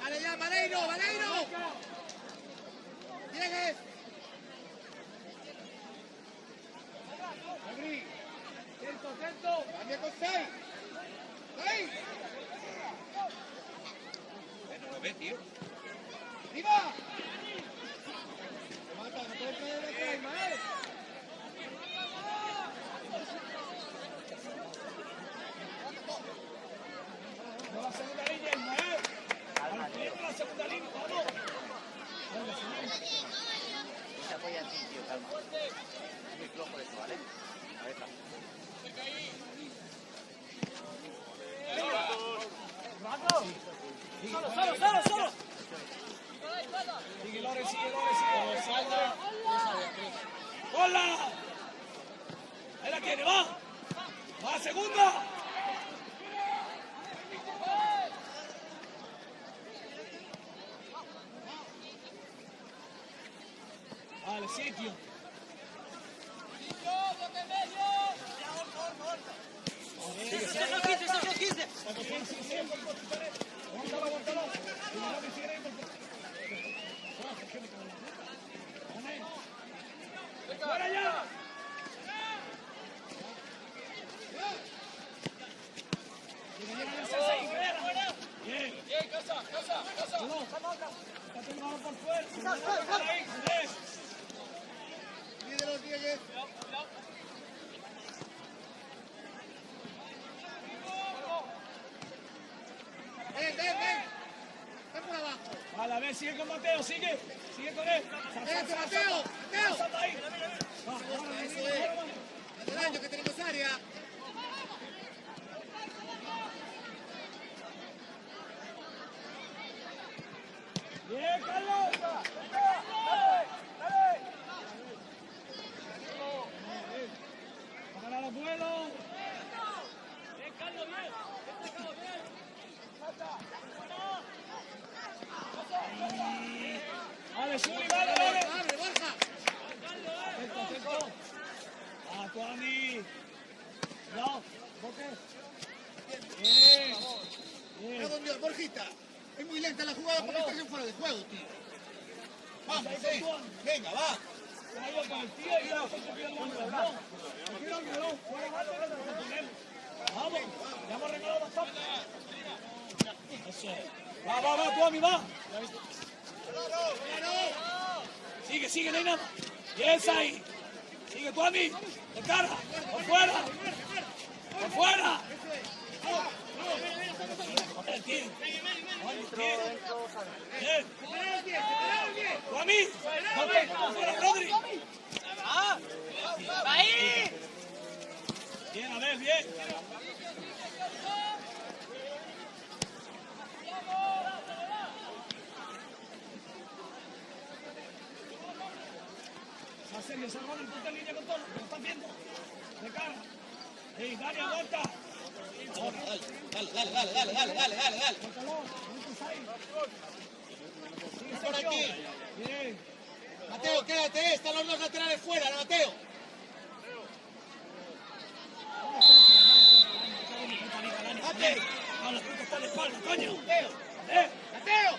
Vale ya, Vareiro, Vareiro. Llegues. Abrí. Atento. Cambia con 6. ¡Ahí! No lo ve, tío. ¡Viva! Mata, no puedes traer de atrás, Ismael. No la segunda línea, Ismael. La segunda línea, vamos. No se apoya en ti, tío, calma. Es muy flojo eso, ¿vale? Ahí está. Solo. Sigue Lore. ¡Hola! Ahí la tiene, va. Va, segunda. Vale, sitio. ¡Fuera ya! Bien. Casa. Por fuera. Líderos, Diegues. Ven. Ven por abajo. Vale, a ver, sigue con Mateo, sigue con él. Vente, Mateo. Salta ahí. Eso es. Adelante, que tenemos área. Bien, Carlos. A ganar los vuelos. Bien, Carlos, bien. Vale, Suri, vale. Abre, Borja. Atento. A tu Ani. No, Boque. Bien. Perdón, Dios, Borjita. Es muy lenta la jugada porque estás en fuera de juego, tío. Vamos, sí. Venga, va. Vaya con el tío y la gente pide el balón. Quiero el balón. Fuera bate que lo ponemos. Vamos, ya hemos regalado bastante. Eso es. Va, tú a mí, va. Sigue, no hay nada. Bien, ahí. Sigue tú a mí. De cara. Por fuera. Joder, tío. Bien. Tú a mí. No, fuera, Rodri. ¡Ahí! Bien, a ver, bien. Está serio, se arma el punto en línea con todo, lo están viendo. De cara. Sí, Dani, aguanta. Dale. Suéltalo, no ahí. Sigue Por Sergio. aquí. Bien. Mateo, quédate. Están los dos laterales fuera, Mateo. Mateo. No, la puta está en la espalda, coño. Mateo. ¡Eh! Mateo.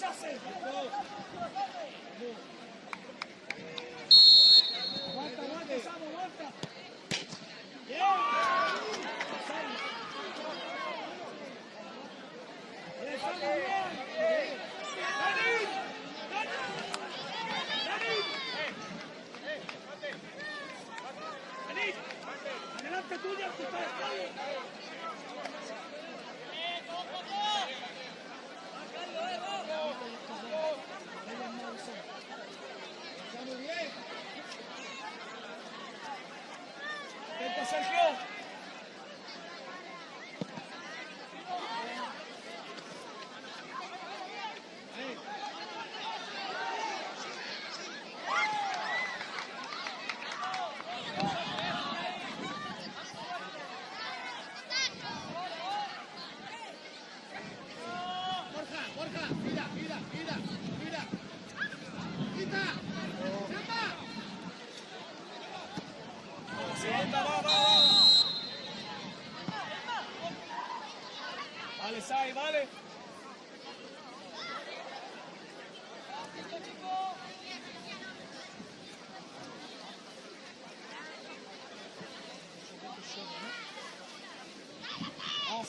rechace. Aguanta, aguanta, Samu, aguanta. Bien. Bien, Samu, bien. Dani. Adelante tuya, tú estás estable. Está muy bien. Atento, Sergio. Borja, mira. Quita. Segunda, va. Vale, Sai, vale.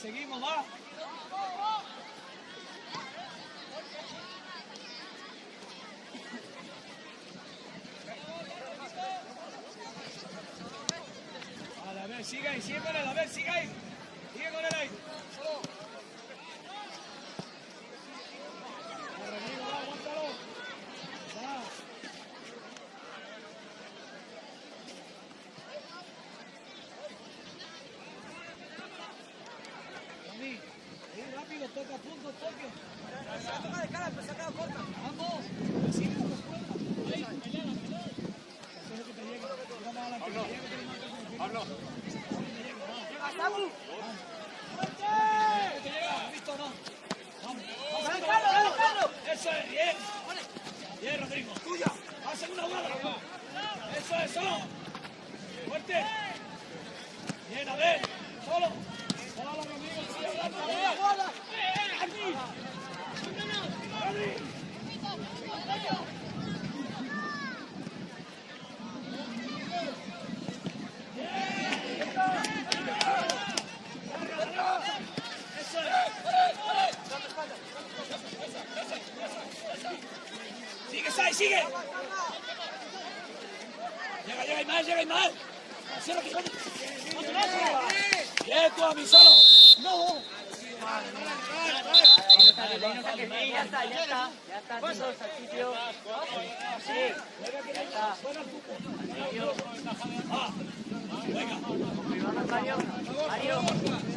Seguimos, va. Vale, a ver, sigue ahí, sigue con él, a ver, sigue ahí. Sigue con él ahí. Rodrigo, va, aguántalo. Va. Dani, ahí rápido, toca puntos, toque. Toca de cara, pues saca corta. Vamos. Sigue con las cuerdas. Ahí, pelea. Deja que te llegue. Vamos adelante. Pablo. ¡Llega, Samu! ¡Fuerte! ¿Te llega? ¿Listo o no? Vamos. ¡Carlos! Eso es, bien. Bien, Rodrigo. Tuya. Hace una jugada. Eso es, solo. Fuerte. Bien, a ver. Solo. Solo, Rodrigo. Sigue hablando. Aquí. Rodri. Sigue, Sai, sigue. Llega y mal. Cierra que bien, tú a mí solo. No. Ya está. Todos al sitio. Sí. Ya está. Venga. Confirmamos,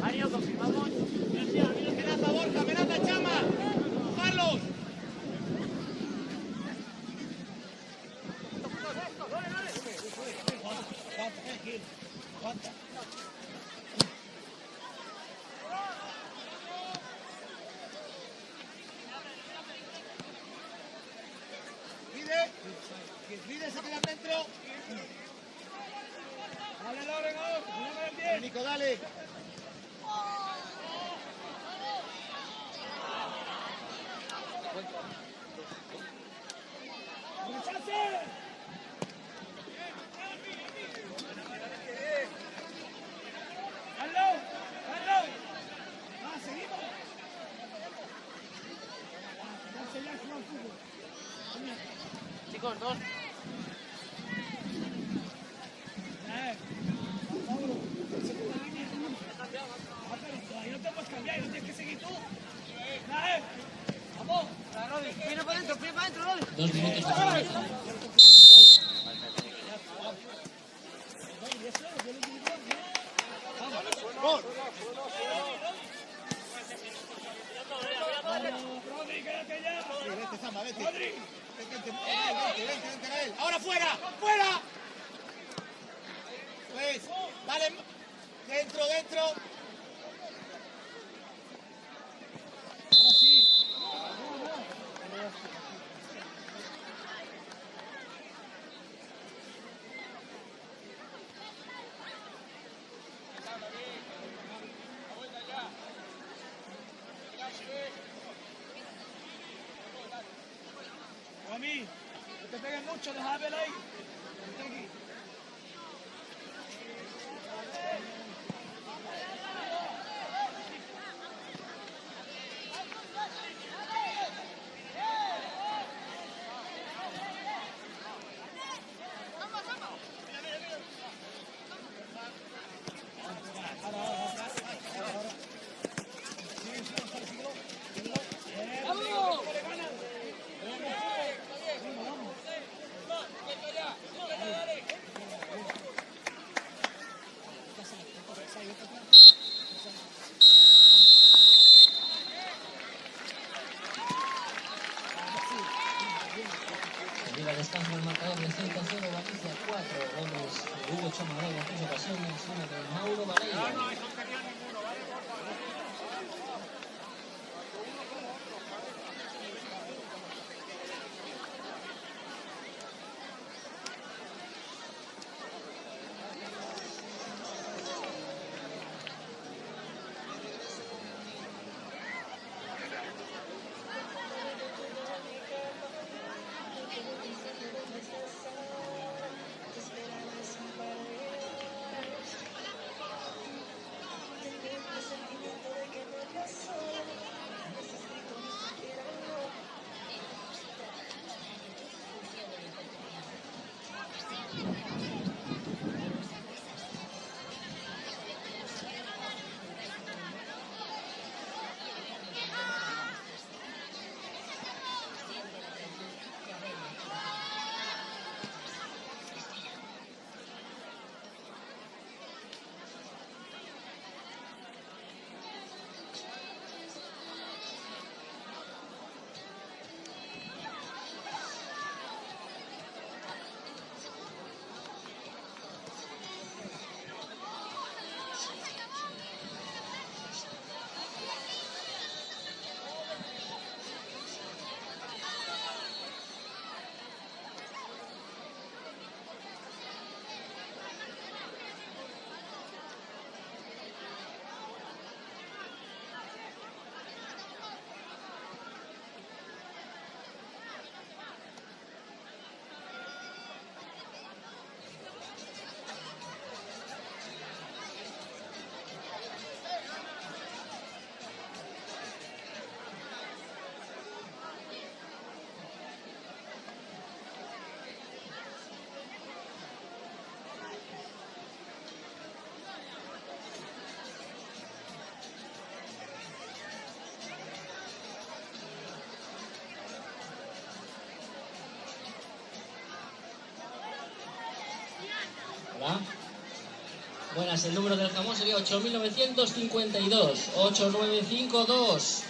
Mario, confirmamos. Amenaza, Chama. Carlos. Aguanta. Pide, se queda dentro. Dale, Loren, bien. Nico, dale. ¡Rechace! ¡Carlos! ¡Seguimos! Chicos, dos. Ahí no te puedes cambiar, no tienes que seguir tú. ¡Vamos! Pino para adentro, Rodri. 2 minutos para comenzar. Gol. Rodri, quédate ya. Sí, vete, Samba, vete. Rodri. Vente, Gael. Ahora fuera. Pues, vale. Dentro. Ahora sí. David, no te peguen mucho, deja ver ahí. Vente aquí. Llega descanso el marcador de Ceuta 0, Valencia 4, goles de Hugo Chamarón en 3 ocasiones, una de Mauro Varela. Hola. Buenas, el número del jamón sería 8952. 8952.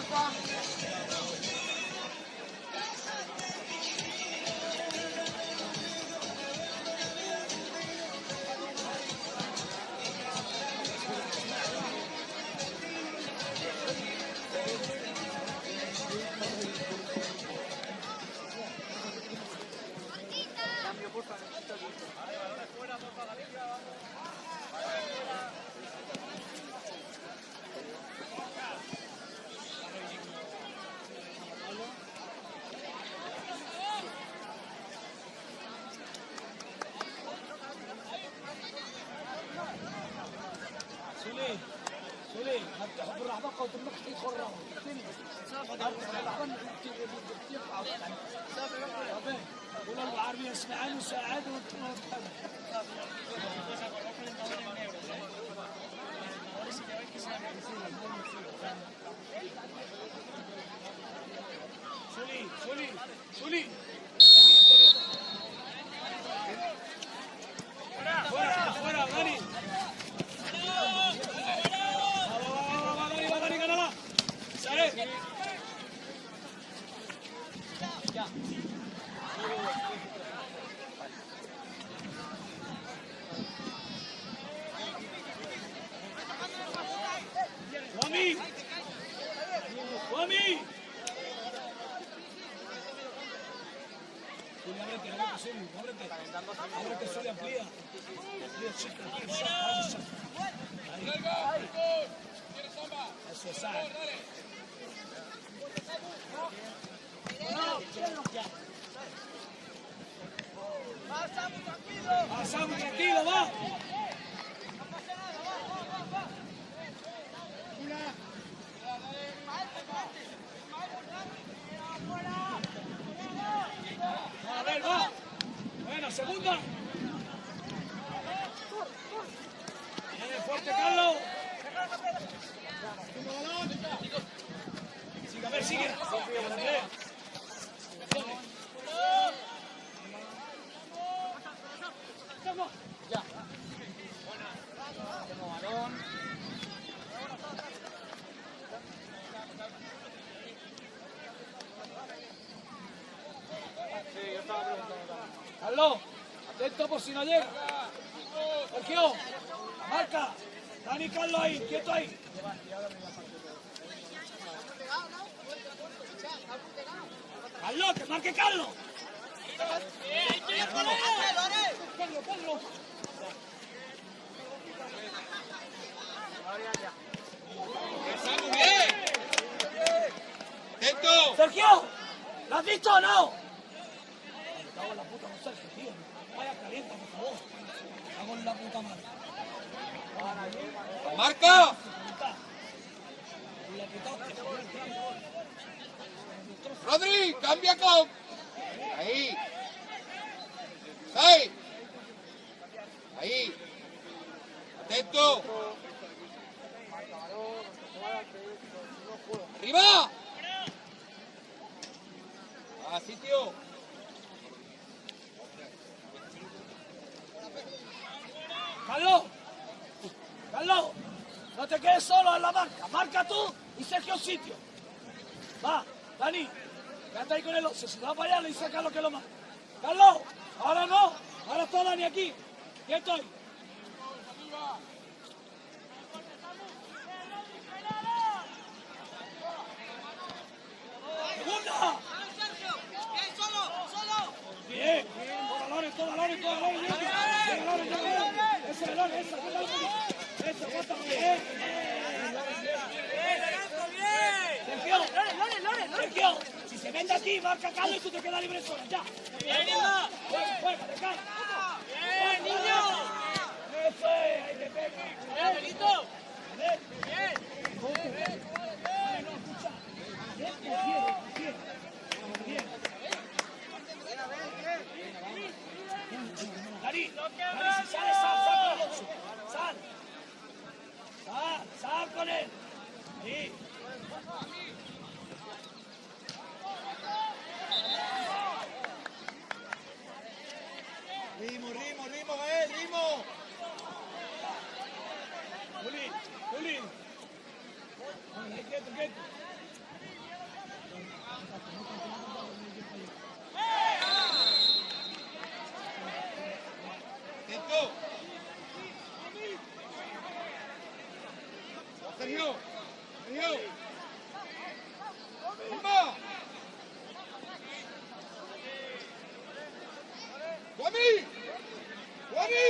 porfa. Fuera, Dani. Va, Dani, gánala. Sale. Juanmi. Ábrete, Soli, amplía. Eso es sal. Pasamos tranquilo, va. A ver, va. Bueno, segunda. Viene fuerte, Carlos. Sigue, a ver, sigue. Ya. Tengo balón. Sí, yo estaba preguntando. Carlos, atento por si no llega. Sergio, marca. Dani, Carlos ahí, quieto ahí. Carlos, que marque Carlos. Pedro. ¡Está muy bien! ¡Atento! Sergio, ¿lo has visto o no? Me cago en la puta con Sergio, tío. Vaya calienta, por favor. Me cago en la puta madre. ¡Marca! Rodri, cambia con... Ahí. Ahí. Ahí. Atento. Arriba. A sitio. Carlos, no te quedes solo en la marca. Marca tú y Sergio sitio. Va, Dani, quédate ahí con el 11. Si va para allá, le dice a Carlos que lo marca. Carlos, ahora no. Ahora está Dani aquí. Quieto ahí. ¡Segunda! Bien, todos balones. Ese balón, esa, eso, bótalo bien. Sergio, si se vende aquí, marca Carlos y tú te quedas libre solo, ya. Juega, descansa. Bien, niño. Eso es, ahí te pega. Benito. Bien. No, escucha. Bien. Dani, si sale, sal con el 11. Sal con él. Sí. Ritmo. Juli. Quieto. Atento. Sergio. Sergio. ¡Firma! ¡Guami! ¡Guami!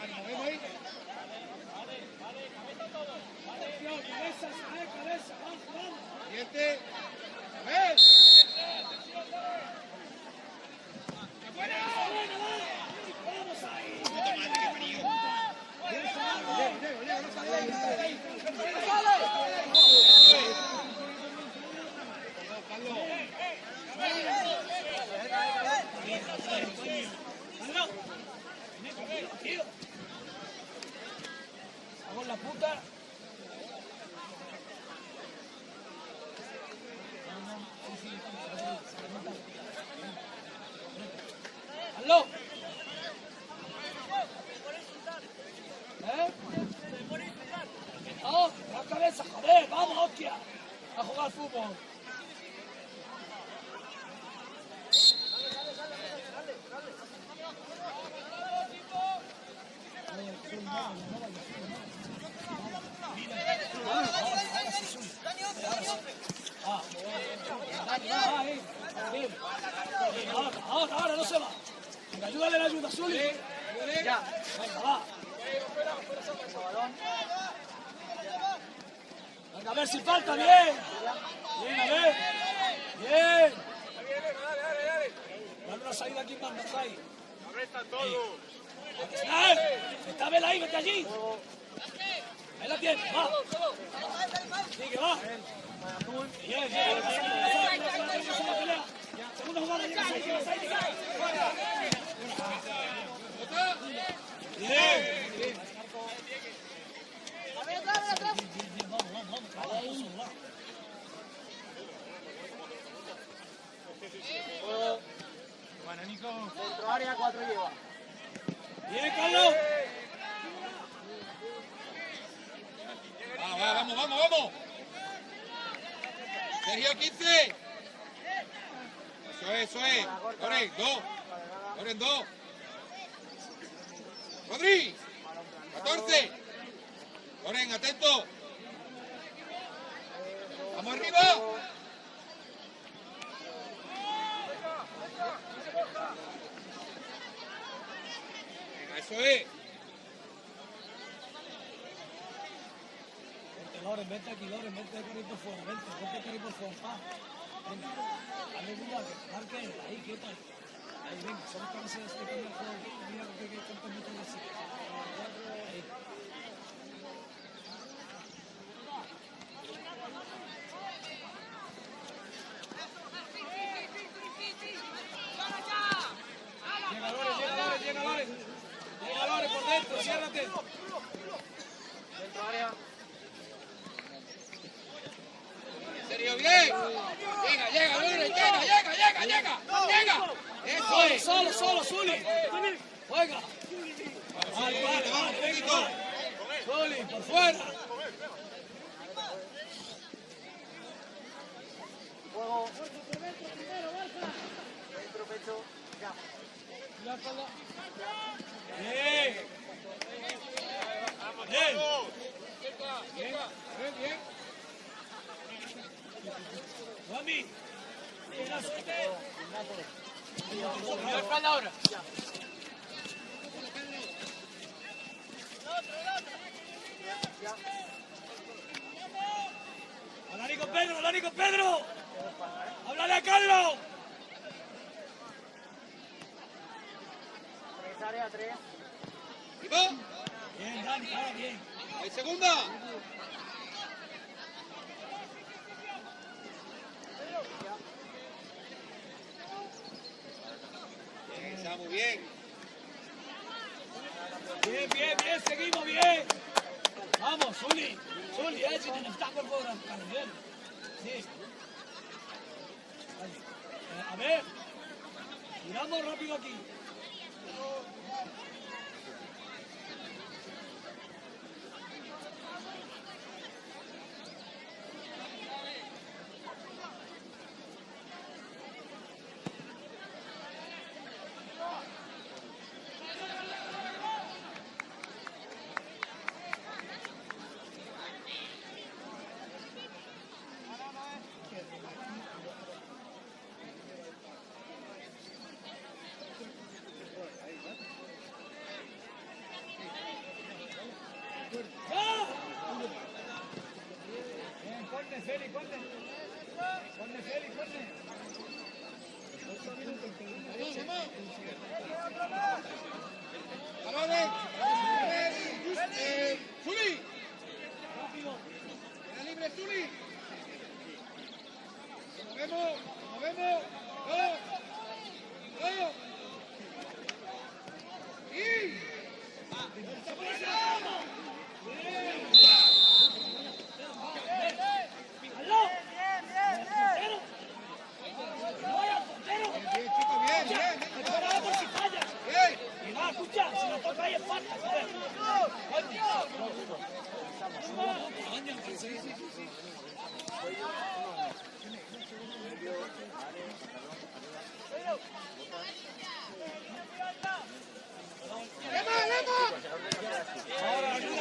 Nos vemos ahí. Siguiente. A ver. Hago la puta. ¡Aló! ¿Eh? ¡No! ¡La cabeza, joder! ¡Vamos, hostia! A jugar fútbol. Ahora, no se va. Venga, ayúdale la ayuda, Zuli. Ya. Venga, va. Venga, a ver si falta, bien. Bien, a ver. Bien. Dale una salida aquí, manda, ahí. Está Vela ahí, vete allí. Ahí la tiene, va. Sigue, va. Bien, bien. Segunda jugada, llega ahí. Bien. Vamos. Bueno, Nico. Centro área, 4 lleva. Bien, Carlos. Vamos. Sergio, 15. Eso es. Loren, 2. Rodri, 14. Loren, atento. Vamos arriba. Venga, eso es. Loren, vente aquí, Loren, vente por ahí por fuera, vente por ahí por fuera, va. Venga, dale cuidado, marque él, ahí, quieto ahí. Ahí, venga, solo para hacer este primer juego, mira lo que hay que comprometer así. Ahí. Llega Loren por dentro, ciérrate. Centro área. Sergio, bien. Llega, Loren, llega. Eso es. Solo, Zuli. Juega. Vale, un poquito. Zuli, por fuera. Juego. Centro, pecho. Ya. Bien. Bien. Guami. La espalda ahora. Habla con Pedro. Háblale a Carlos. 3 área, 3. ¿Vivo? Bien, Dani, ahora bien. ¿Hay segunda? Está muy bien. Bien, seguimos bien. Vamos, Zuli, si te estás por fuera, bien. Sí. A ver, miramos rápido aquí. Balones. Zuli. Era libre Zuli. Movemos.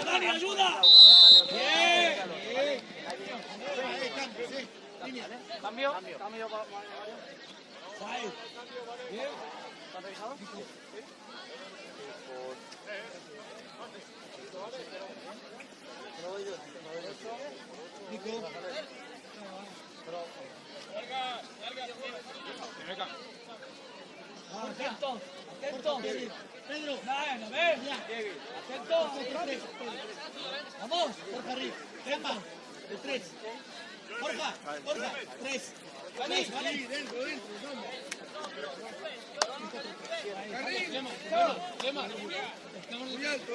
¡Dani, ayuda! Cambio. ¿Están revisados? Atento. Pedro. Bueno, ven. Atento. Vamos. Borja arriba. Tempa. El 3. Borja. 3. Vale. Lema. Muy alto,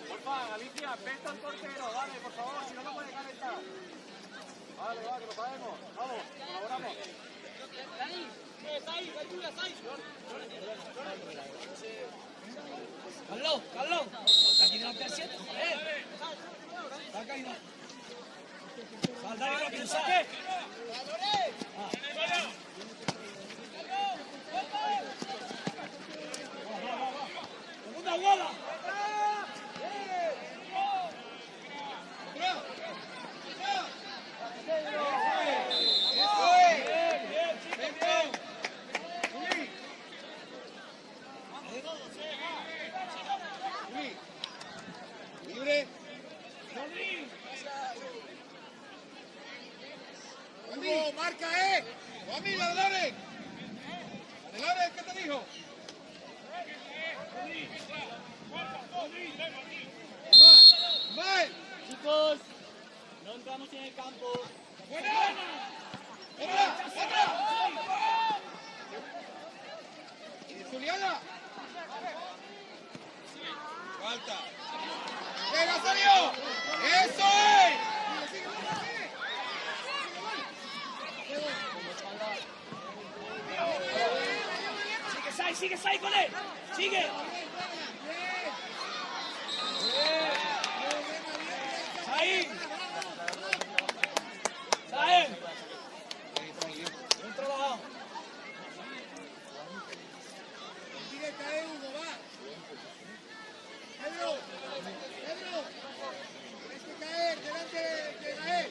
Porfa, Galicia, pesta al portero, dale, por favor, si no, no puede calentar. Vale, que lo sabemos. Vamos, colaboramos. Carlos. Está aquí delante del 7, joder. Está caído. Sal, Dani, no piensa. Segunda jugada. Libre. Hugo, marca, Juanmi, adelante. Adelante, ¿qué te dijo? Mal. Chicos, no entramos en el campo. ¡Buena! ¡Otra! ¡Juliana! Falta. ¡Venga, Sergio! ¡Eso es! Sigue, Sai, con él. Sigue. Sai. Buen trabajo. Sigue caer Hugo, va. Pedro. Tienes que caer delante de Gael.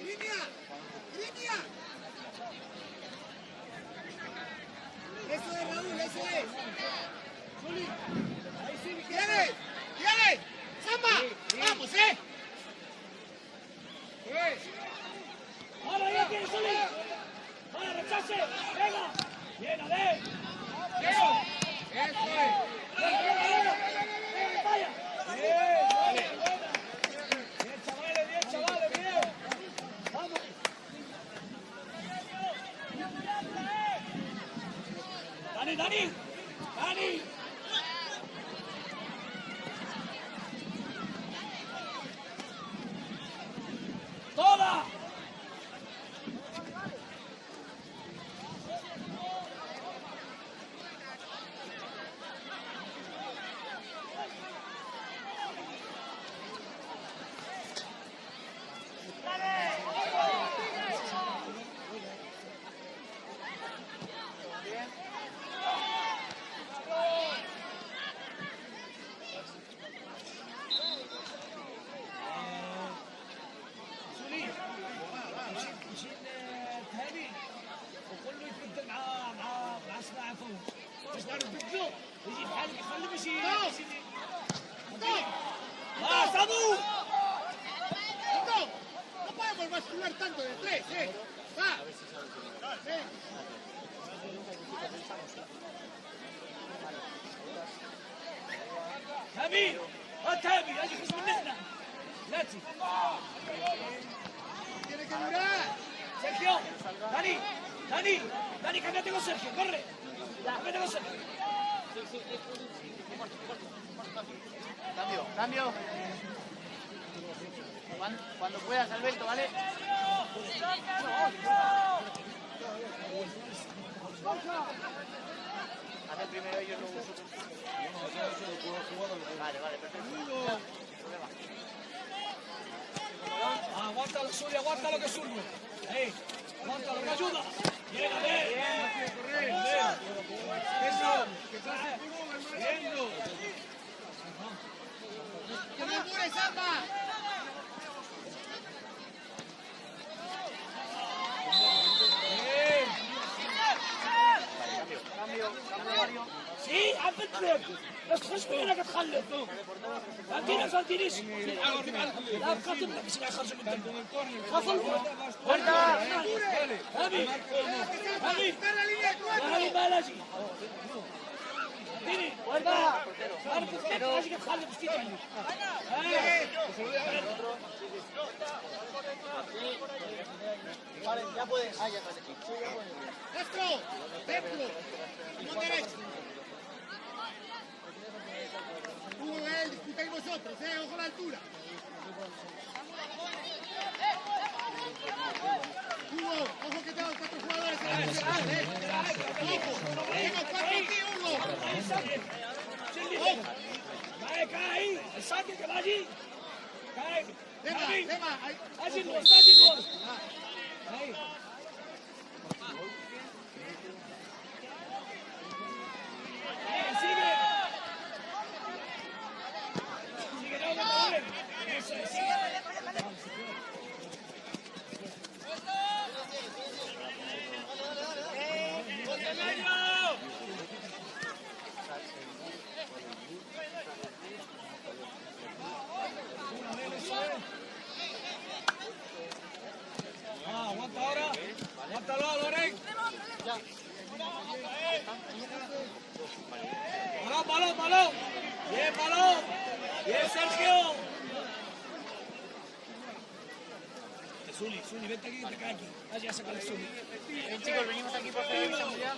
¡Línea! Eso es, Raúl, eso es. ¡Viene! ¡Samba! ¡Vamos, Ahora ya tiene Zuli. Ahora rechace. Venga. Bien, a ver. ¡Eso es! Vaya. Bien, chavales, bien. Vamos. Dani. ¡Toda! بس دار البيتزو يجي بحالك يخلي ماشي ¡Samu! No podemos bascular tanto de tres, va. تامي تامي اجي خش من هنا لاتي Tiene que durar. Sergio Dani cámbiate con Sergio corre cámbiate con Sergio Cambio. Cuando puedas, Alberto, ¿vale? Hace primero ellos luego vosotros. Vale, perfecto. aguanta lo que sube aguanta lo que ayuda bien Eso, que pase viendo. ¡Que no dure, Samba! Cambio, Mario. sí عبد بس خش من هنا تخلف فانتينيس لا تقدم لك شيء يخرج من دم خفل هابي بالاجي ديني واربعه انا اجي تخلف بس كده Vale, ya puedes. Ya puedes. Dentro, no derecho. Hugo, él, disputáis vosotros, ojo a la altura. Hugo, ojo que tengo 4 jugadores en la nacional, Ojo, tengo 4 aquí, Hugo. cae el saque que va allí cae Dema, allí no está allí no ahí sigue no eso es aguanta ahora. Aguántalo, Loren. Balón. Bien, balón. Bien, Sergio. Zuli, vente aquí que te cae aquí. Allá saca el Zuli. Chicos, venimos aquí por hacer seguridad.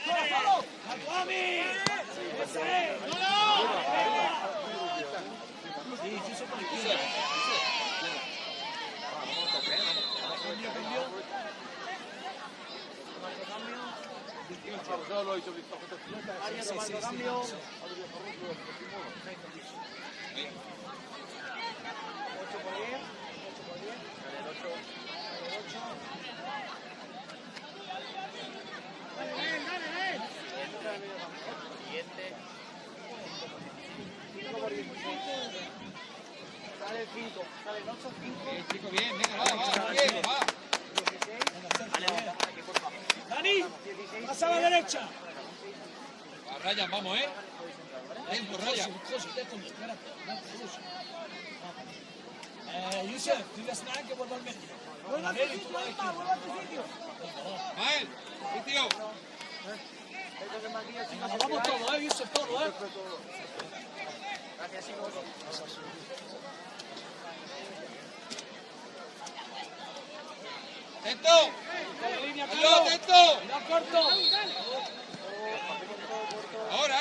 ¡Solo! ¡Atuami! ¡Ese es! ¡No! Sí, son por izquierda. Cambio. 8 por 10. Siguiente. 5 por 10. Sale el 5. Sale el 8, 5. Chico, bien, venga, va. 16. Vale, vamos aquí, por favor. Dani, pasa a la derecha. A Ryan, vamos, Dentro, Ryan. Yusef, tienes nada que volver al medio. Vuelve a tu sitio. Mael, tío. Vamos todo, Yusef, todo, Gracias, chicos. ¡Atento! ¡Ayuda, atento! ¡Ya corto! Ahora,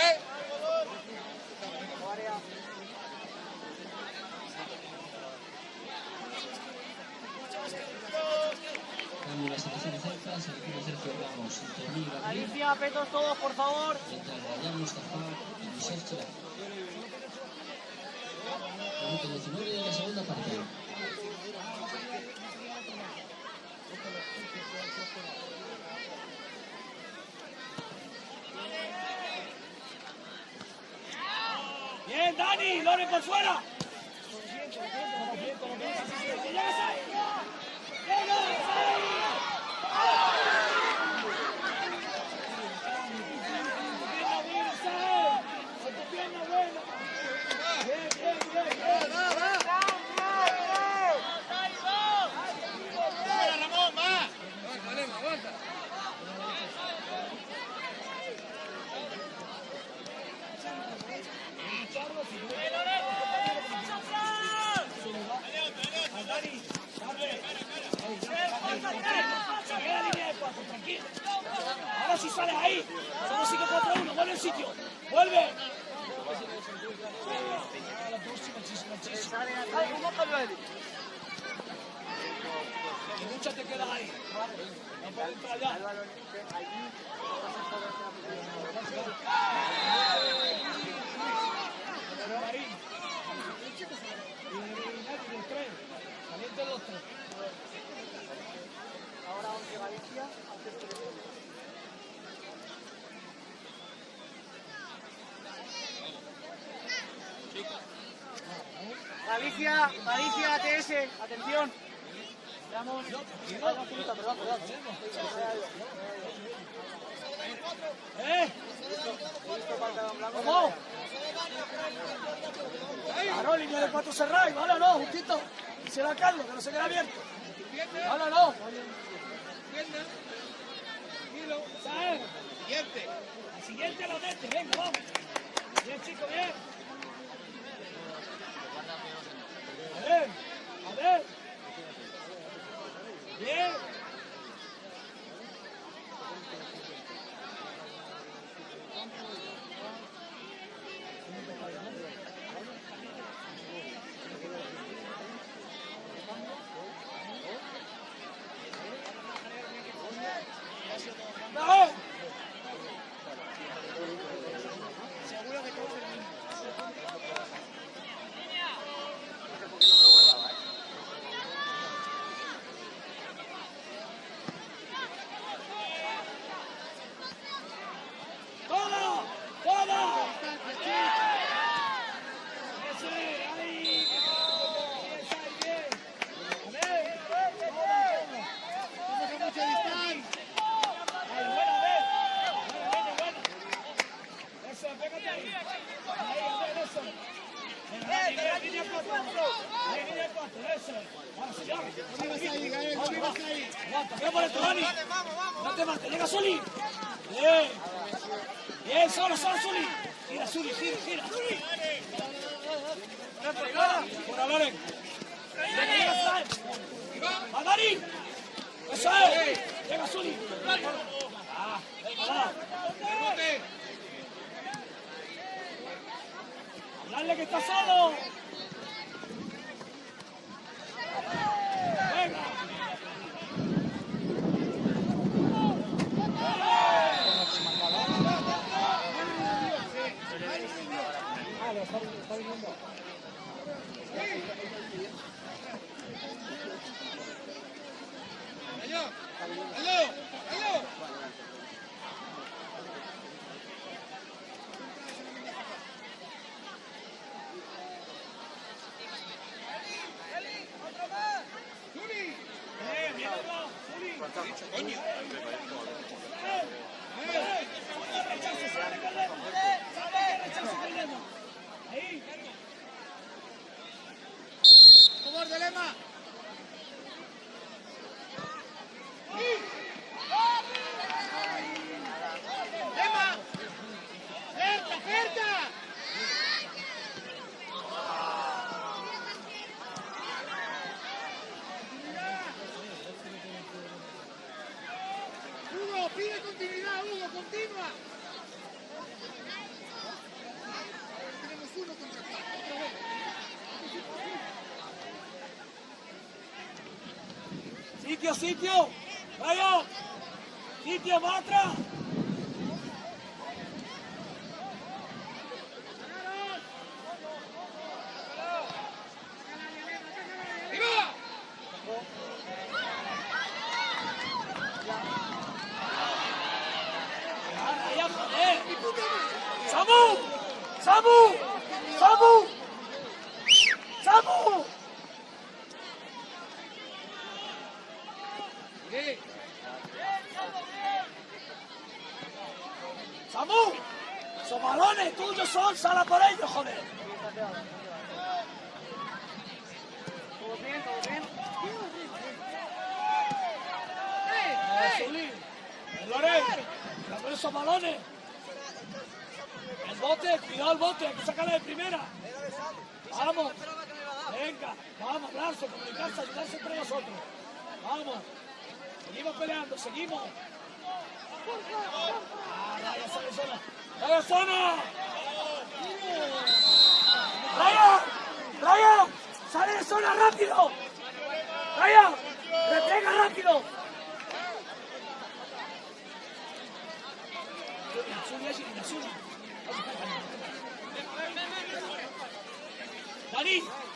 Cambio la selección de Celta, selección de Sergio Ramos, Tony García, Alicia, apetos todos, por favor. entra Ryan Mustafa y Yusef Chela. Minuto 19 de la segunda parte. Bien, Dani, Loren por fuera. Que llegue ahora sí sales ahí. Somos 5-4-1, vuelve al sitio. Vuelve. Y muchas te quedas ahí. No puedes entrar allá. Calienten los tres. Ahora 11 Galicia, antes que Galicia, ATS, atención. Vamos. Perdón. ¿Cómo? Claro, línea de 4 cerrada, ¿vale? No, justito. Y se va Carlos, que no se queda abierto. ¿Vale? No. ¿Sabes? Siguiente. Al siguiente lo mete, venga, vamos. Bien, chicos, bien. A ver. Bien. ¡No! Seguro que todos terminan. Llega Zuli. Bien. Bien, solo Zuli. Gira, Zuli. Por Loren. ¡A Dari! ¡Eso es! ¡Llega Zuli! ¡Ah! ¡Venga! ¡Hablarle que está solo! ¡Venga! ¡Aló! ¡Favor de Lema! ¡Lema! ¡Cerca! Hugo, pide continuidad, Hugo, continua. Tenemos 1 contra 4. Sitio. Vaya. Sitio, va atrás. ¡Samu! ¡Samu! ¡Esos balones tuyos son! ¡Sala por ellos, joder! ¿Todo bien? Zuli, el Loren, dame esos balones. El bote, cuidado el bote, hay que sacarle de primera. Vamos. Venga, vamos, hablarse, comunicarse, ayudarse entre nosotros. Vamos. Seguimos peleando, seguimos. Ryan, sale zona. ¡Ryan, zona! ¡Ryan! ¡Ryan! ¡Sale de zona rápido! ¡Ryan! ¡Retrega rápido!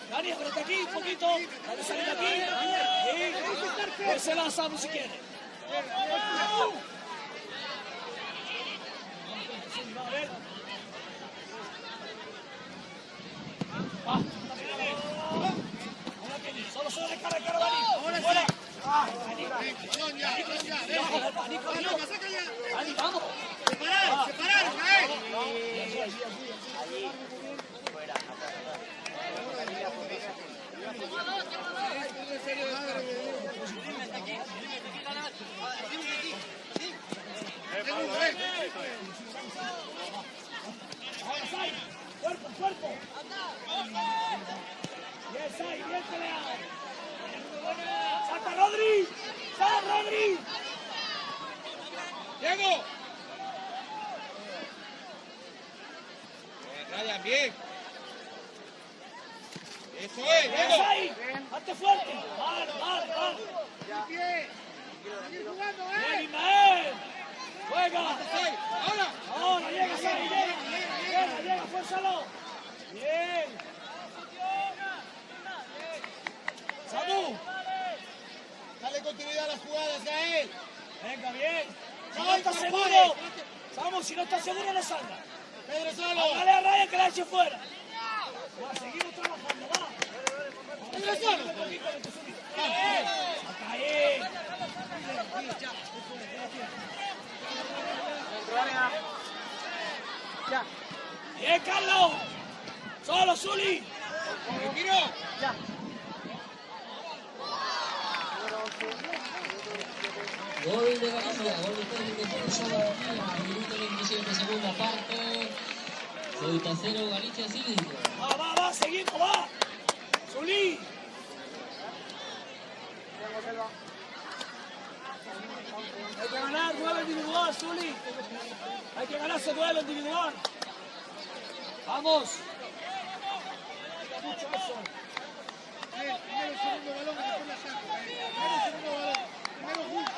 Dani, aprieta aquí un poquito. Dani, sale de aquí. Pues se la Samu si quiere. Solo se recarga el cara, Dani. Fuera. Dani, vamos. Separar, Israel. Cuerpo. Bien, Sai, bien peleado. ¡Salta, Rodri! ¡Sal, Rodri! Diego. Ryan, bien. Eso es, Diego. Sai, hazte fuerte. Vale. Bien, Ismael. Juega. Ahora llega, Sai, llega, fuérzalo. Bien. Samu. Dale continuidad a las jugadas, Gael. Venga, bien. Si no estás seguro, Samu, si no estás seguro, no salga. Pedro solo. Dale a Ryan que la eche fuera. Va, seguimos trabajando, va. Pedro solo. Saca ahí. Bien, Carlos. Solo, Zuli. Ya. Gol de Galicia, gol de técnico solo minuto 27, segunda parte. Ceuta 0, Galicia 5. Va, seguimos, va. Zuli. Hay que ganar duelo individual, Zuli. Hay que ganar ese duelo individual. Vamos. Mucho eso. Primero el segundo balón que después la saco. Primero el segundo balón. Primero juntos.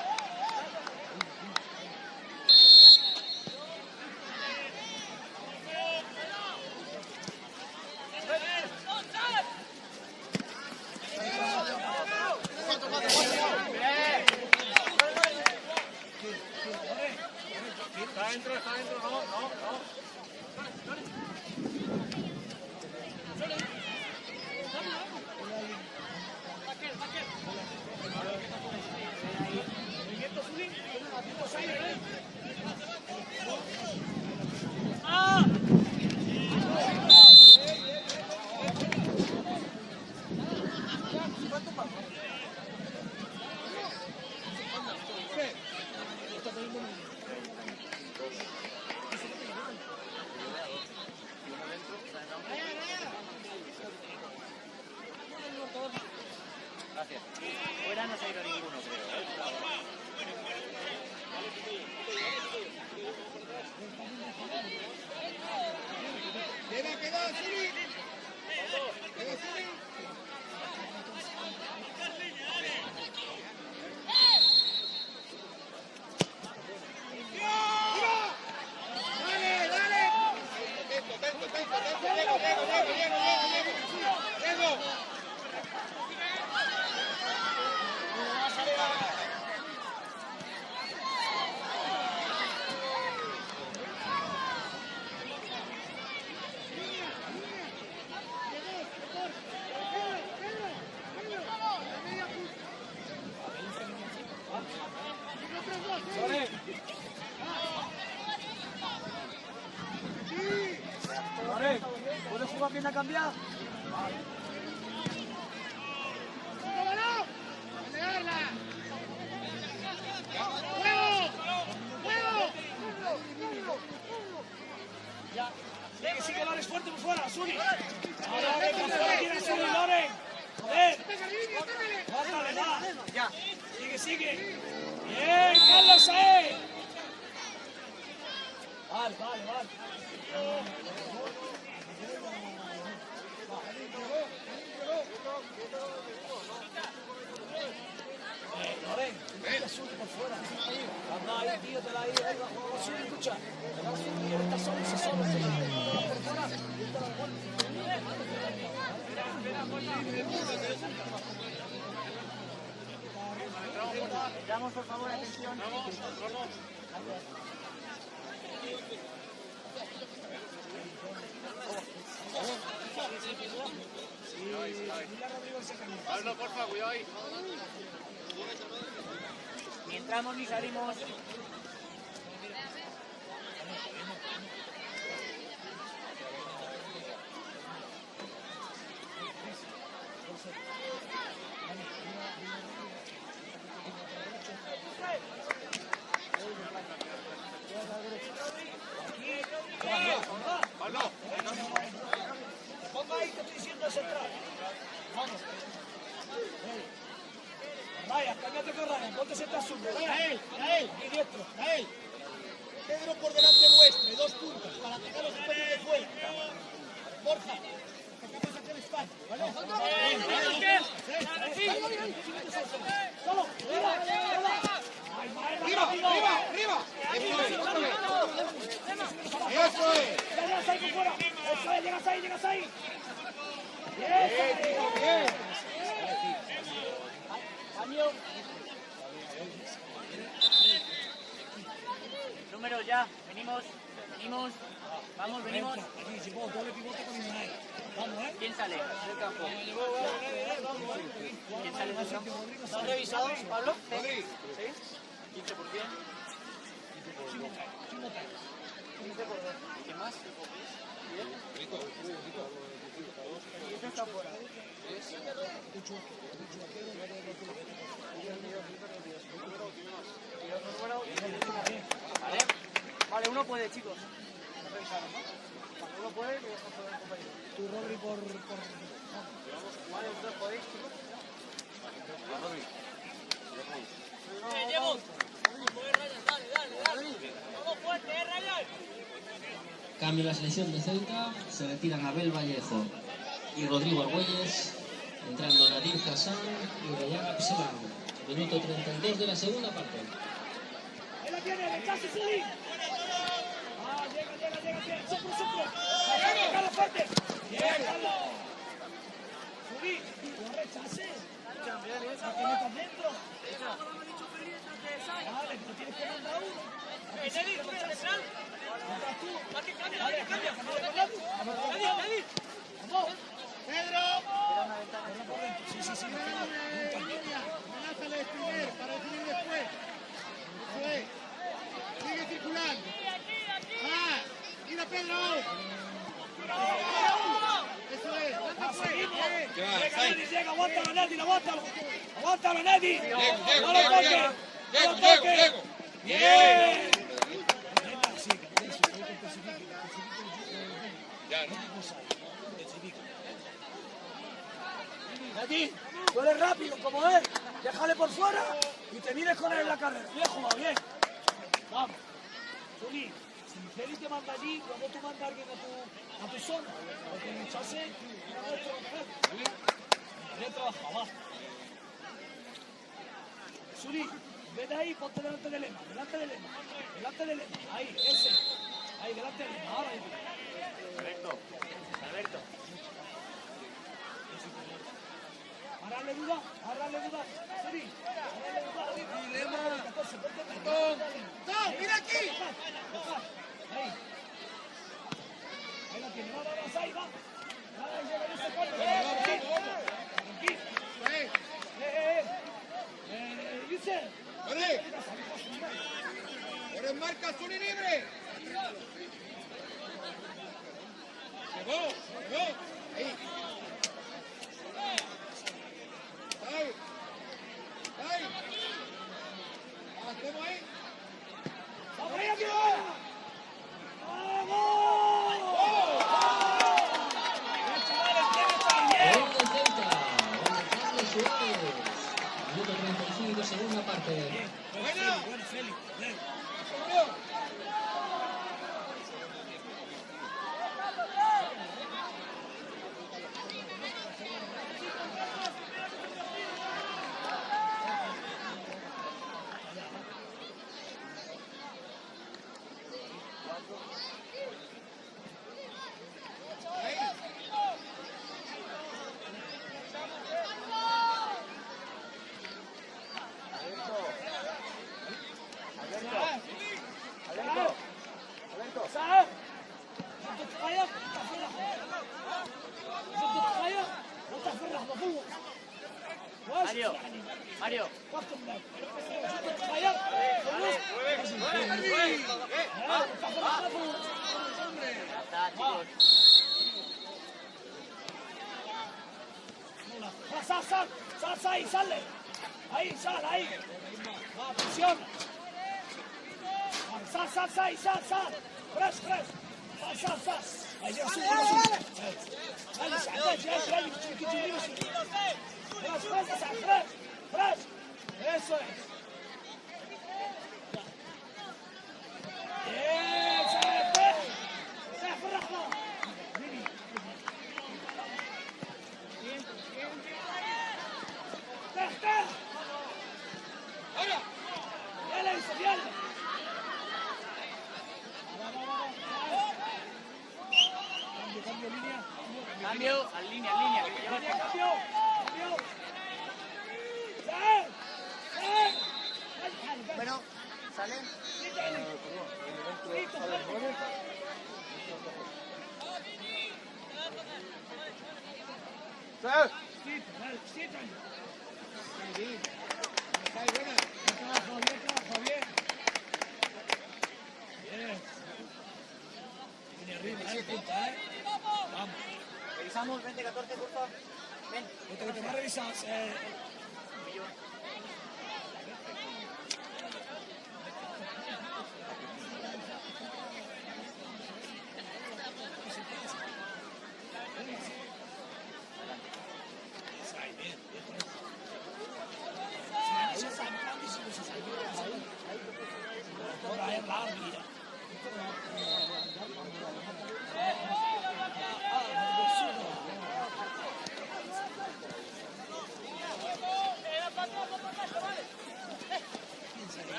Está adentro, no. Gracias. Fuera no se ha ido ninguno, creo. Queda, Zuli. Queda, Zuli. Dale. Diego. ¿Puedes jugar bien a cambiar? Ya. Sigue, Loren, fuerte por fuera, Zuli. Ahora, por fuera tiene Zuli, Loren. Joder. Bájale, va. Ya. Sigue. Bien, Carlos ahí. Vale. Loren, te sube por fuera. Anda ahí, tío, te la ahí, bajo, sube, escucha. Te la sube, tío, está solo, se solo. Por fuera, y te la vuelve. Damos, por favor, atención. Vamos. Pablo, porfa, cuidado ahí. Ni entramos ni salimos. Pablo. Ponga ahí, te estoy diciendo central. Vamos. Ryan, cámbiate con Ryan, ponte central azul. Gael, Aquí diestro. Gael. Pedro por delante vuestro, 2 puntos, para atacar los espacios de fuera. Borja, sacamos aquel espacio, ¿vale? ¡Solo! ¡Arriba! ¡Eso es! ¡Llegas ahí por fuera! ¡Eso es! ¡Llegas ahí! ¡Bien! ¡Cambio! Números ya. Venimos. Vamos, venimos. Aquí, chicos, doble pivote con Ismael. Vamos, ¿eh? ¿Quién sale del campo? ¿Quién sale del campo? ¿Están revisados, Pablo? Rodri. ¿Sí? 15%. 15 por 2. ¿Quién más? ¿Quién está fuera? Vale, uno puede, chicos. Uno puede, y otro puede, compañero. Tú, Rodri, por... Vale, vosotros podéis, chicos. Llevo. Dale. Vamos fuerte, Ryan. Cambio la selección de Ceuta, se retiran Abel Vallejo y Rodrigo Argüelles, entrando Nadir Hassan y Rayán Absalán. Minuto 32 de la segunda parte. Ahí la tiene, rechace, Suli. Ah, llega. Sopro. Carlos, fuerte. Bien, Carlos. Suli, no rechaces. La tienes dentro. Vale, pero tienes que mandar uno. Neddy, tú eres central. Cambia. Neddy. Vamos. ¡Pedro! Sí. Amenázale primero para definir después. Eso es. Sigue circulando. ¡Mira, Pedro! Eso es. ¿Dónde fue? Llega, aguántalo, Neddy, aguántalo, Neddy. No lo toques. Bien. Neddy, tú eres rápido como él. Déjale por fuera y te vienes con él en la carrera. Bien jugado, bien. Vamos. Zuli, si Félix te manda allí, luego tú mandas a alguien a tu zona. Porque el rechace no es trabajar. Bien trabajado, va. Zuli, vete ahí, ponte delante del Lema. Ahí, ese. Ahí, delante del Lema. Ahora ahí. Alberto. Arrarle duda. Zuli, arrarle duda. Lema. ¡No, mira aquí! Ahí. Ahí la tiene. Vamos, ahí, va. Ahí llega ese cuarto. Aquí. Yusef. ¡Vale! ¡Eres marca, Zuli libre! ¡Llegó! ¡Ahí! ¡Hacemos ahí! ¡Vamos ahí, aquí va! ¡Vamos! Gol de Ceuta, gol de Carlos Suárez. Minuto 35, segunda parte. Bueno, Félix. Mario, Mario. Ya está, chicos. Sal, ahí, sale. Ahí, sal, ahí. Va, presiona. Sal. Fresh. Sal. Ahí ya sube. Dale, sal, fresh. Eso es. Bien, sale, Ahora. Viene. Cambio línea. Cambio, al línea. Que lleva este Cambio. Bueno, sale. Trabajo bien. Bien. Viene arriba, punta, Vamos. Revisamos 20-14, por favor. Ven. Que te va a revisar.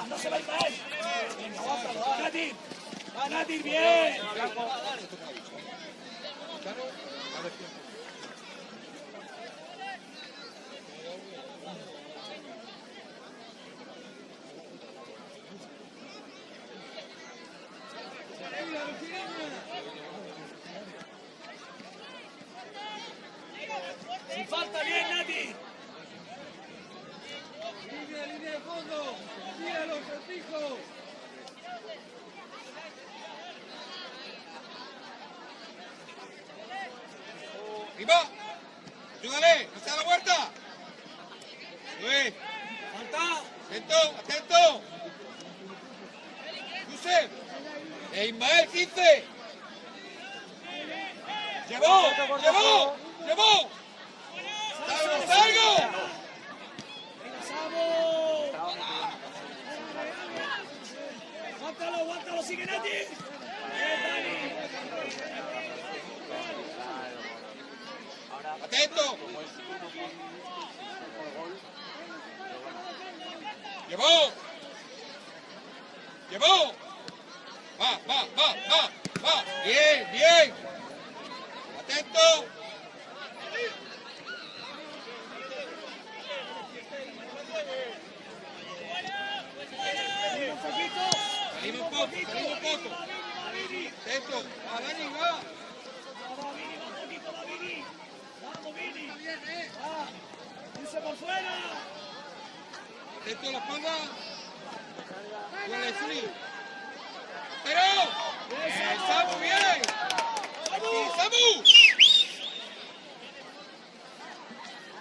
No se va a ir para él. Venga, aguántalo. Nadir, bien. Sin falta, bien, Nadir. Línea de fondo. Tíralo, Cortijo. ¡Arriba! ¡Ayúdale! ¡No se da la vuelta! ¡Luis! Falta. ¡Atento! ¡Yusef! ¡Ismael, 15! ¡Llevó! ¡Salgo! Aguántalo, sigue Nadir. ¡Atento! ¡Llevó! ¡Va! ¡Bien! ¡Atento! Salimos un poco. Atento. ¡Va, Dani, va! Vamos, Vini. Dice por fuera. Atento a la espalda. Buena Zuli. ¡Pero! ¡Samu, bien! ¡Samu!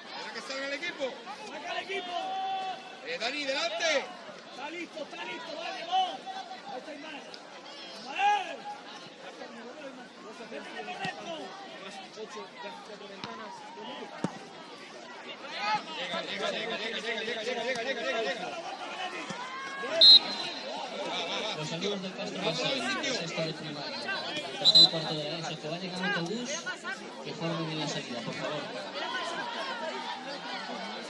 Espera que salga el equipo. Saca el equipo. Dani, delante. Está listo, vale, vos. Ahí está Ismael. ¡Ismael! ¡Vete por dentro! Llega. Los alumnos del Castro Basel, sexto de primaria, tercer y cuarto de la ESO, que va llegando autobús, que formen en la salida, por favor.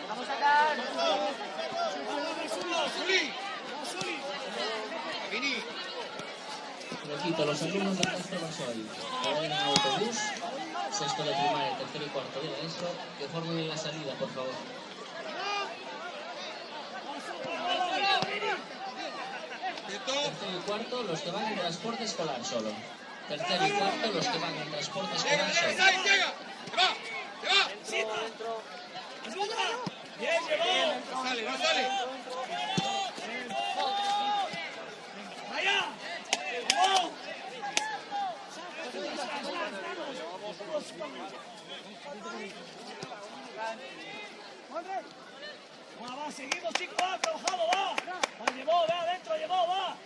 Vamos a sacar. ¡Zuli! ¡Vini! Repito, los alumnos del Castro Basel, que vayan en autobús, sexto de primaria, tercer y cuarto de la ESO, que formen en la salida, por favor. Tercer y cuarto, los que van en transporte escolar solo. Tercer y cuarto, los que van en transporte escolar solo. ¡Llega! ¡Se va! Bien, llevó. No sale, no sale. Allá. Vamos. Va, seguimos, chicos, va, trabajado, va. Va, llevó, ve adentro, llevó, va.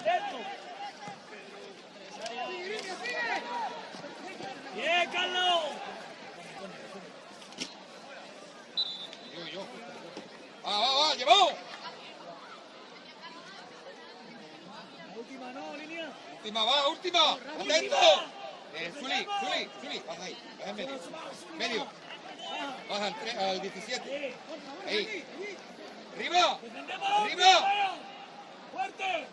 Dentro. Bien, Carlos. Yo. Va, llevó. Última no, línea. Última. Atento. Zuli, baja ahí, baja en medio. Medio. Baja al 17. Ahí. Arriba. Arriba. Fuerte.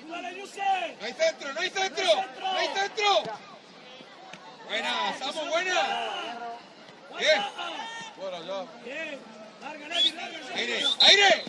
Dale, Yuse. No hay centro. Buena, Samu, buena. Bien. Bien. Larga, larga. Aire.